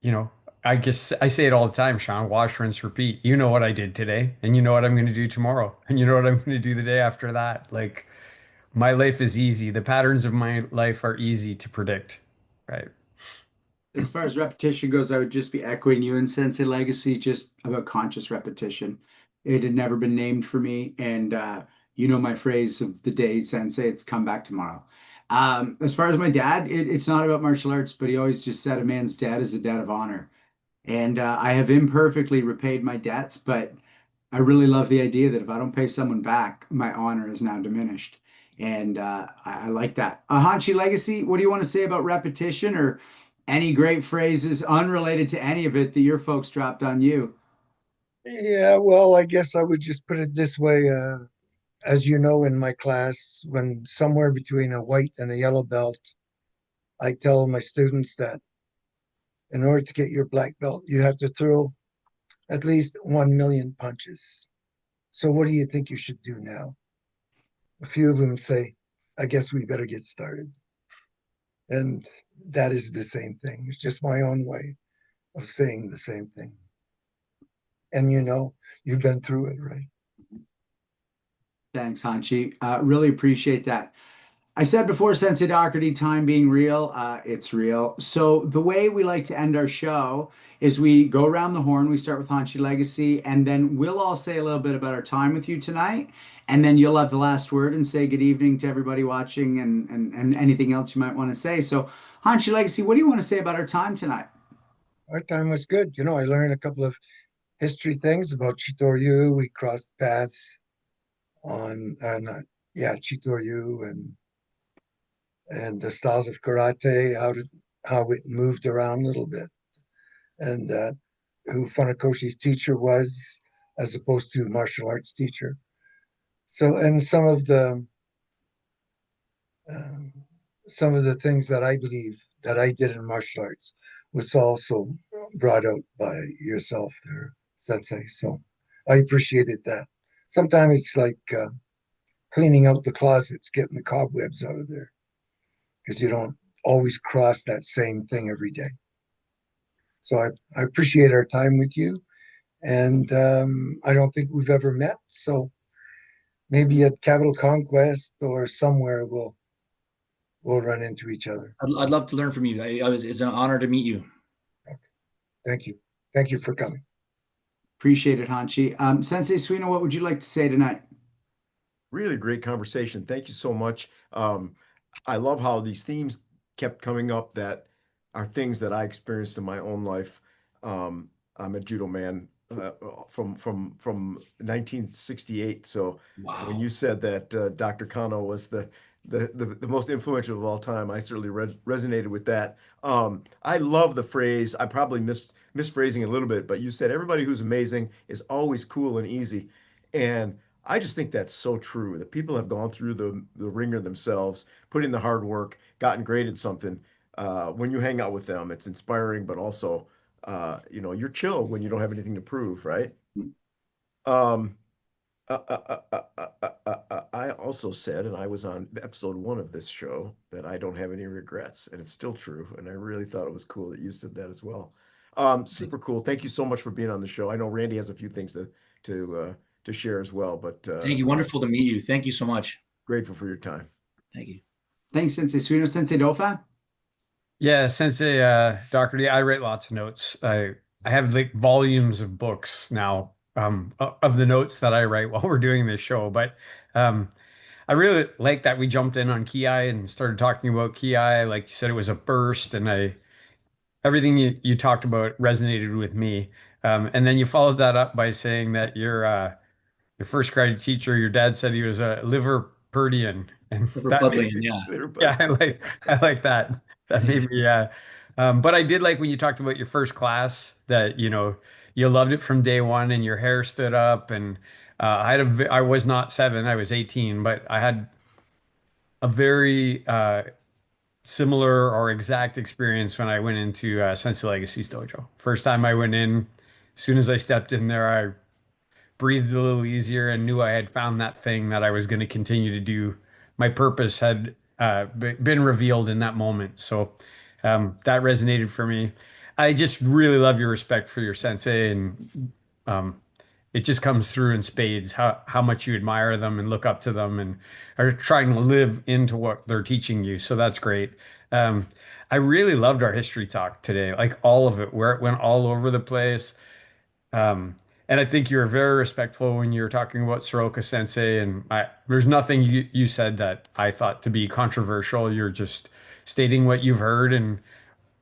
you know, I guess I say it all the time, Sean, wash, rinse, repeat. You know what I did today, and you know what I'm going to do tomorrow, and you know what I'm going to do the day after that. Like, my life is easy. The patterns of my life are easy to predict, right? As far as repetition goes, I would just be echoing you and Sensei Legacy, just about conscious repetition. It had never been named for me, and you know my phrase of the day, Sensei, it's come back tomorrow. As far as my dad, it's not about martial arts, but he always just said a man's debt is a debt of honor. And I have imperfectly repaid my debts, but I really love the idea that if I don't pay someone back, my honor is now diminished. And I like that. Hanshi Legacy, what do you want to say about repetition or any great phrases unrelated to any of it that your folks dropped on you? Yeah, well, I guess I would just put it this way. As you know, in my class, when somewhere between a white and a yellow belt, I tell my students that in order to get your black belt, you have to throw at least 1 million punches. So what do you think you should do now? A few of them say, I guess we better get started. And that is the same thing. It's just my own way of saying the same thing. And you know, you've been through it, right? Thanks, Hanshi. Really appreciate that. I said before, Sensei Docherty, time being real, it's real. So the way we like to end our show is we go around the horn. We start with Hanshi Legacy, and then we'll all say a little bit about our time with you tonight. And then you'll have the last word and say good evening to everybody watching and anything else you might want to say. So Hanshi Legacy, what do you want to say about our time tonight? Our time was good. You know, I learned a couple of history things about Chito-Ryu. We crossed paths on, Chito-Ryu and the styles of karate, how to how it moved around a little bit, and who Funakoshi's teacher was, as opposed to martial arts teacher. So, and um, some of the things that I believe that I did in martial arts was also brought out by yourself there, Sensei. So I appreciated that. Sometimes it's like cleaning out the closets, getting the cobwebs out of there, because you don't always cross that same thing every day. So I appreciate our time with you. And I don't think we've ever met. So maybe at Capital Conquest or somewhere we'll run into each other. I'd love to learn from you. It's an honor to meet you. Okay. Thank you. Thank you for coming. Appreciate it, Hanshi. Sensei Suino, what would you like to say tonight? Really great conversation. Thank you so much. I love how these themes kept coming up that are things that I experienced in my own life. I'm a judo man from 1968. So Wow. when you said that Dr. Kano was the most influential of all time, I certainly resonated with that. I love the phrase. I probably misphrasing a little bit, but you said everybody who's amazing is always cool and easy, and I just think that's so true. That people have gone through the ringer themselves, put in the hard work, gotten great at something. When you hang out with them, it's inspiring, but also, you're chill when you don't have anything to prove, right? Um, I also said, and I was on episode 1 of this show, that I don't have any regrets, and it's still true. And I really thought it was cool that you said that as well. Super cool. Thank you so much for being on the show. I know Randy has a few things to share as well, but thank you. Wonderful to meet you. Thank you so much. Grateful for your time. Thank you. Thanks, Sensei Suino. Sensei Dofan? Yeah, Sensei Docherty, I write lots of notes. I have like volumes of books now of the notes that I write while we're doing this show. But I really like that we jumped in on Kiai and started talking about Kiai. Like you said, it was a burst, and everything you talked about resonated with me. And then you followed that up by saying that your first karate teacher, your dad said he was a Liverpudlian, and that made Liverpudlian, me, yeah. yeah, I like that. That made me, but I did like when you talked about your first class that you loved it from day one, and your hair stood up, and I was not 7, I was 18, but I had a very similar or exact experience when I went into Sensei Legacy's dojo. First time I went in, as soon as I stepped in there, I breathed a little easier and knew I had found that thing that I was going to continue to do. My purpose had been revealed in that moment. So that resonated for me. I just really love your respect for your sensei, and it just comes through in spades how much you admire them and look up to them and are trying to live into what they're teaching you. So that's great. I really loved our history talk today, like all of it, where it went all over the place. And I think you were very respectful when you were talking about Soroka Sensei, and there's nothing you said that I thought to be controversial. You're just stating what you've heard, and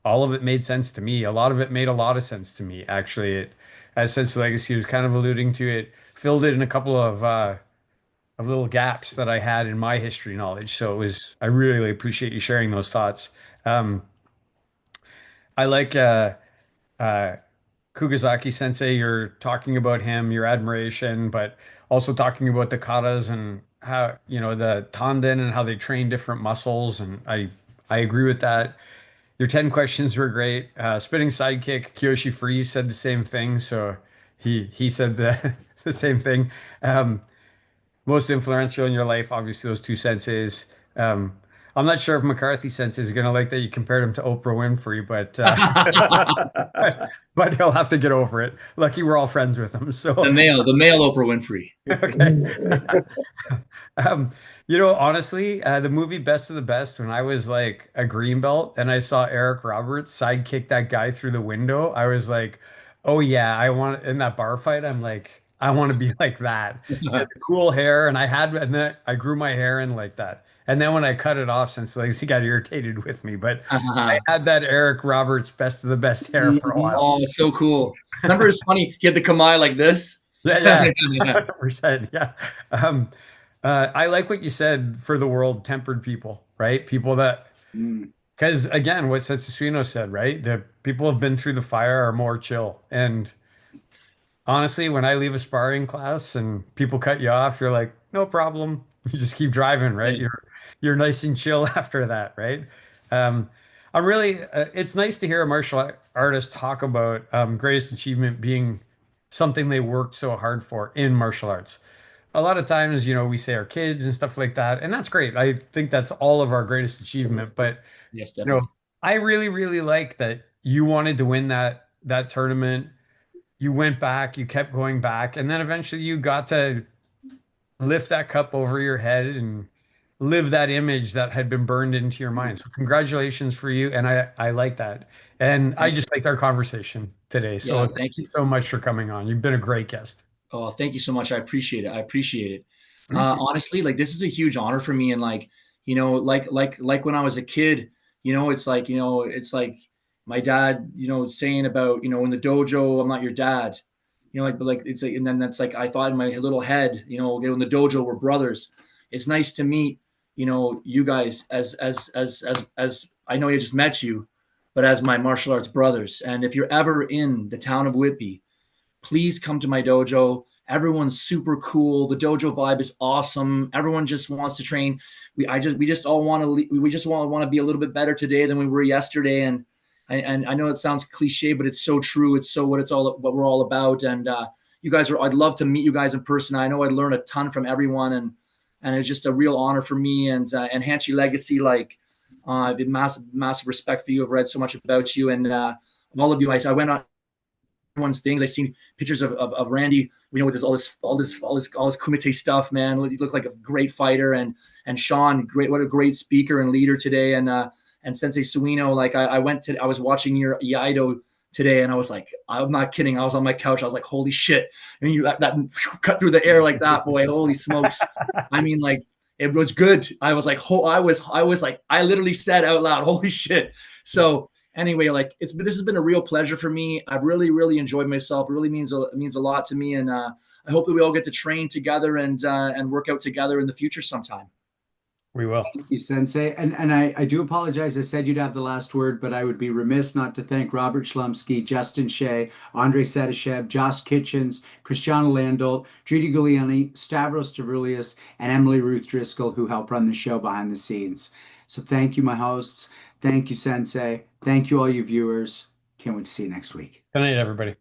all of it made sense to me. A lot of it made a lot of sense to me, actually. As Sensei Legacy was kind of alluding to, it filled in a couple of little gaps that I had in my history knowledge. So I really appreciate you sharing those thoughts. I like uh, Kugizaki Sensei, you're talking about him, your admiration, but also talking about the katas and how, the tanden and how they train different muscles. And I agree with that. Your 10 questions were great. Spinning sidekick, Kyoshi Freeze said the same thing. So he said the same thing. Most influential in your life, obviously, those two senseis. I'm not sure if McCarthy Sensei is going to like that you compared him to Oprah Winfrey, but but he'll have to get over it. Lucky we're all friends with him. So the male Oprah Winfrey. Okay. Honestly, the movie Best of the Best, when I was like a green belt and I saw Eric Roberts sidekick that guy through the window, I was like, oh yeah, I want in that bar fight. I'm like, I want to be like that. He had the cool hair, and and then I grew my hair in like that. And then when I cut it off, since like he got irritated with me, but I had that Eric Roberts Best of the Best hair for a while. Oh, so cool. Remember, it's funny. He had the kamae like this. Yeah, 100%. Yeah. I like what you said for the world, tempered people, right? People that Because again, what Setsasuino said, right? The people who've been through the fire are more chill. And honestly, when I leave a sparring class and people cut you off, you're like, no problem. You just keep driving, right? Right. You're nice and chill after that, right? Um, I'm really, it's nice to hear a artist talk about greatest achievement being something they worked so hard for in martial arts. A lot of times, we say our kids and stuff like that, and that's great. I think that's all of our greatest achievement. But Yes, you know, definitely. I really, really like that you wanted to win that tournament. You went back, you kept going back, and then eventually you got to lift that cup over your head and live that image that had been burned into your mind. So congratulations for you, and I like that. And I Thank just liked our conversation today. So Yeah, thank thank you you. so much for coming on. You've been a great guest. Oh, thank you so much. I appreciate it. I appreciate it. Honestly, like this is a huge honor for me. And like, like when I was a kid, it's like my dad, saying about, in the dojo, I'm not your dad. But like it's like, and then that's like I thought in my little head, in the dojo we're brothers. It's nice to meet, you guys as I know I just met you, but as my martial arts brothers. And if you're ever in the town of Whitby, please come to my dojo. Everyone's super cool. The dojo vibe is awesome. Everyone just wants to train. We just all want to we just want to be a little bit better today than we were yesterday. And I know it sounds cliche, but it's so true. It's so what we're all about. And you guys are. I'd love to meet you guys in person. I know I'd learn a ton from everyone, and it's just a real honor for me. And Hanshi Legacy, like I've been massive respect for you. I've read so much about you and all of you. I went on everyone's things. I seen pictures of Randy, with all this kumite stuff, man. He looked like a great fighter, and Sean, what a great speaker and leader today, and Sensei Suino. Like I was watching your Iaido today, and I was like, I'm not kidding. I was on my couch. I was like, holy shit! And you that cut through the air like that, boy. Holy smokes! I mean, like it was good. I was like, I was like, I literally said out loud, holy shit. So anyway, like this has been a real pleasure for me. I've really enjoyed myself. It really means a lot to me, and I hope that we all get to train together and work out together in the future sometime. We will. Thank you, Sensei. And I do apologize. I said you'd have the last word, but I would be remiss not to thank Robert Schlumsky, Justin Shea, Andrei Sedashev, Josh Kitchens, Cristiano Landolt, Judy Guglielmi, Stavros Stavroulias, and Emily Ruth Driscoll, who help run the show behind the scenes. So thank you, my hosts. Thank you, Sensei. Thank you, all you viewers. Can't wait to see you next week. Good night, everybody.